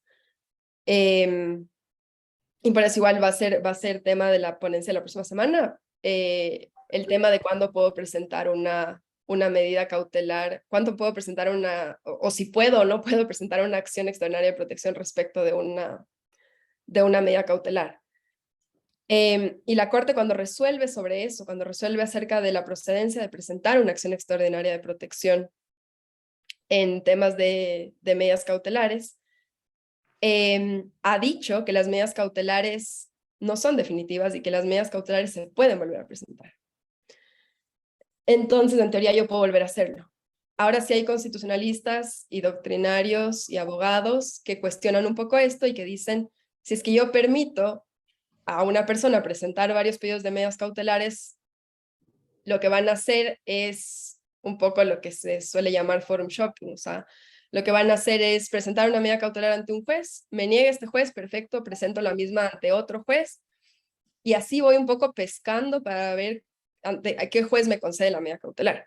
Y por eso igual va a ser tema de la ponencia la próxima semana, el tema de cuándo puedo presentar una medida cautelar, cuándo puedo presentar o si puedo o no puedo presentar una acción extraordinaria de protección respecto de una medida cautelar. Y la Corte cuando resuelve sobre eso, cuando resuelve acerca de la procedencia de presentar una acción extraordinaria de protección en temas de medidas cautelares, ha dicho que las medidas cautelares no son definitivas y que las medidas cautelares se pueden volver a presentar. Entonces, en teoría, yo puedo volver a hacerlo. Ahora sí hay constitucionalistas y doctrinarios y abogados que cuestionan un poco esto y que dicen, si es que yo permito a una persona presentar varios pedidos de medidas cautelares, lo que van a hacer es un poco lo que se suele llamar forum shopping, o sea, lo que van a hacer es presentar una medida cautelar ante un juez, me niega este juez, perfecto, presento la misma ante otro juez, y así voy un poco pescando para ver a qué juez me concede la medida cautelar.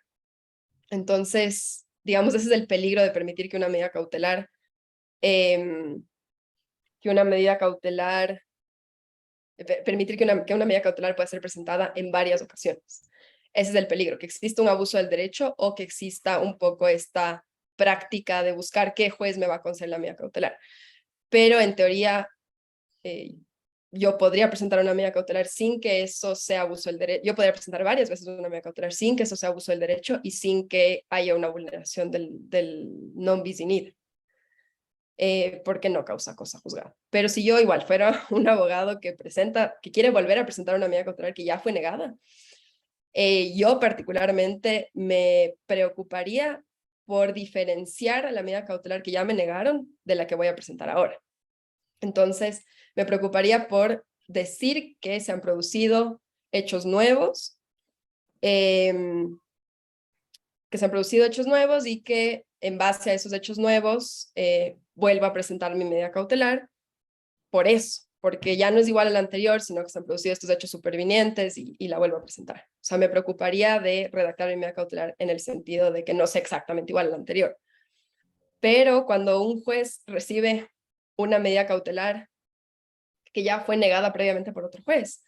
Entonces, digamos, ese es el peligro de permitir que una medida cautelar, permitir que una medida cautelar pueda ser presentada en varias ocasiones. Ese es el peligro, que exista un abuso del derecho o que exista un poco esta práctica de buscar qué juez me va a conceder la medida cautelar. Pero en teoría, yo podría presentar una medida cautelar sin que eso sea abuso del derecho. Yo podría presentar varias veces una medida cautelar sin que eso sea abuso del derecho y sin que haya una vulneración del non bis in idem. Porque no causa cosa juzgada. Pero si yo igual fuera un abogado que quiere volver a presentar una medida cautelar que ya fue negada, yo particularmente me preocuparía por diferenciar la medida cautelar que ya me negaron de la que voy a presentar ahora. Entonces, me preocuparía por decir que se han producido hechos nuevos, y que en base a esos hechos nuevos vuelva a presentar mi medida cautelar por eso, porque ya no es igual a la anterior, sino que se han producido estos hechos supervinientes y la vuelvo a presentar. O sea, me preocuparía de redactar mi medida cautelar en el sentido de que no sea exactamente igual a la anterior. Pero cuando un juez recibe una medida cautelar que ya fue negada previamente por otro juez,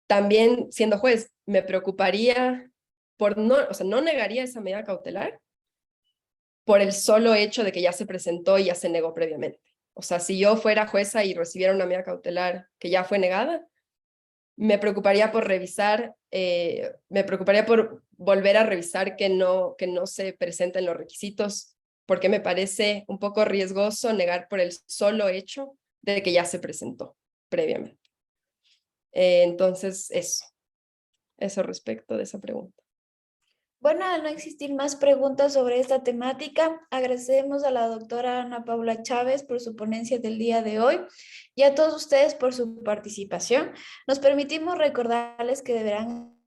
también siendo juez, me preocuparía por no negaría esa medida cautelar por el solo hecho de que ya se presentó y ya se negó previamente. O sea, si yo fuera jueza y recibiera una medida cautelar que ya fue negada, me preocuparía por volver a revisar que no se presenten los requisitos, porque me parece un poco riesgoso negar por el solo hecho de que ya se presentó previamente. Entonces, eso respecto de esa pregunta. Bueno, al no existir más preguntas sobre esta temática, agradecemos a la doctora Ana Paula Chávez por su ponencia del día de hoy y a todos ustedes por su participación. Nos permitimos recordarles que deberán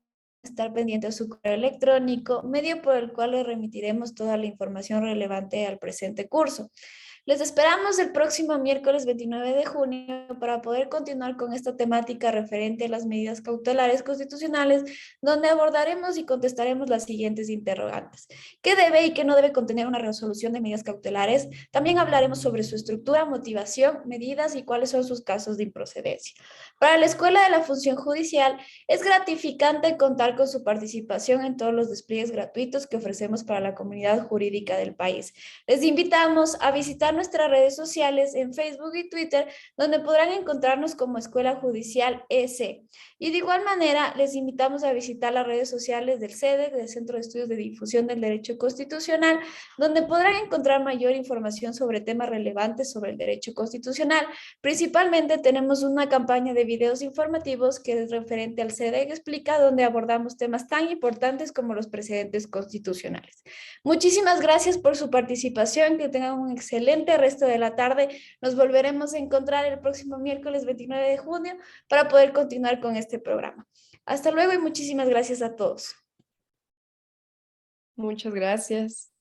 estar pendientes de su correo electrónico, medio por el cual les remitiremos toda la información relevante al presente curso. Les esperamos el próximo miércoles 29 de junio para poder continuar con esta temática referente a las medidas cautelares constitucionales, donde abordaremos y contestaremos las siguientes interrogantes. ¿Qué debe y qué no debe contener una resolución de medidas cautelares? También hablaremos sobre su estructura, motivación, medidas y cuáles son sus casos de improcedencia. Para la Escuela de la Función Judicial, es gratificante contar con su participación en todos los despliegues gratuitos que ofrecemos para la comunidad jurídica del país. Les invitamos a visitar nuestras redes sociales en Facebook y Twitter, donde podrán encontrarnos como Escuela Judicial EC. Y de igual manera, les invitamos a visitar las redes sociales del CEDEC, del Centro de Estudios de Difusión del Derecho Constitucional, donde podrán encontrar mayor información sobre temas relevantes sobre el derecho constitucional. Principalmente tenemos una campaña de videos informativos que es referente al CEDEC Explica, donde abordamos temas tan importantes como los precedentes constitucionales. Muchísimas gracias por su participación, que tengan un excelente excelente resto de la tarde. Nos volveremos a encontrar el próximo miércoles 29 de junio para poder continuar con este programa. Hasta luego y muchísimas gracias a todos. Muchas gracias.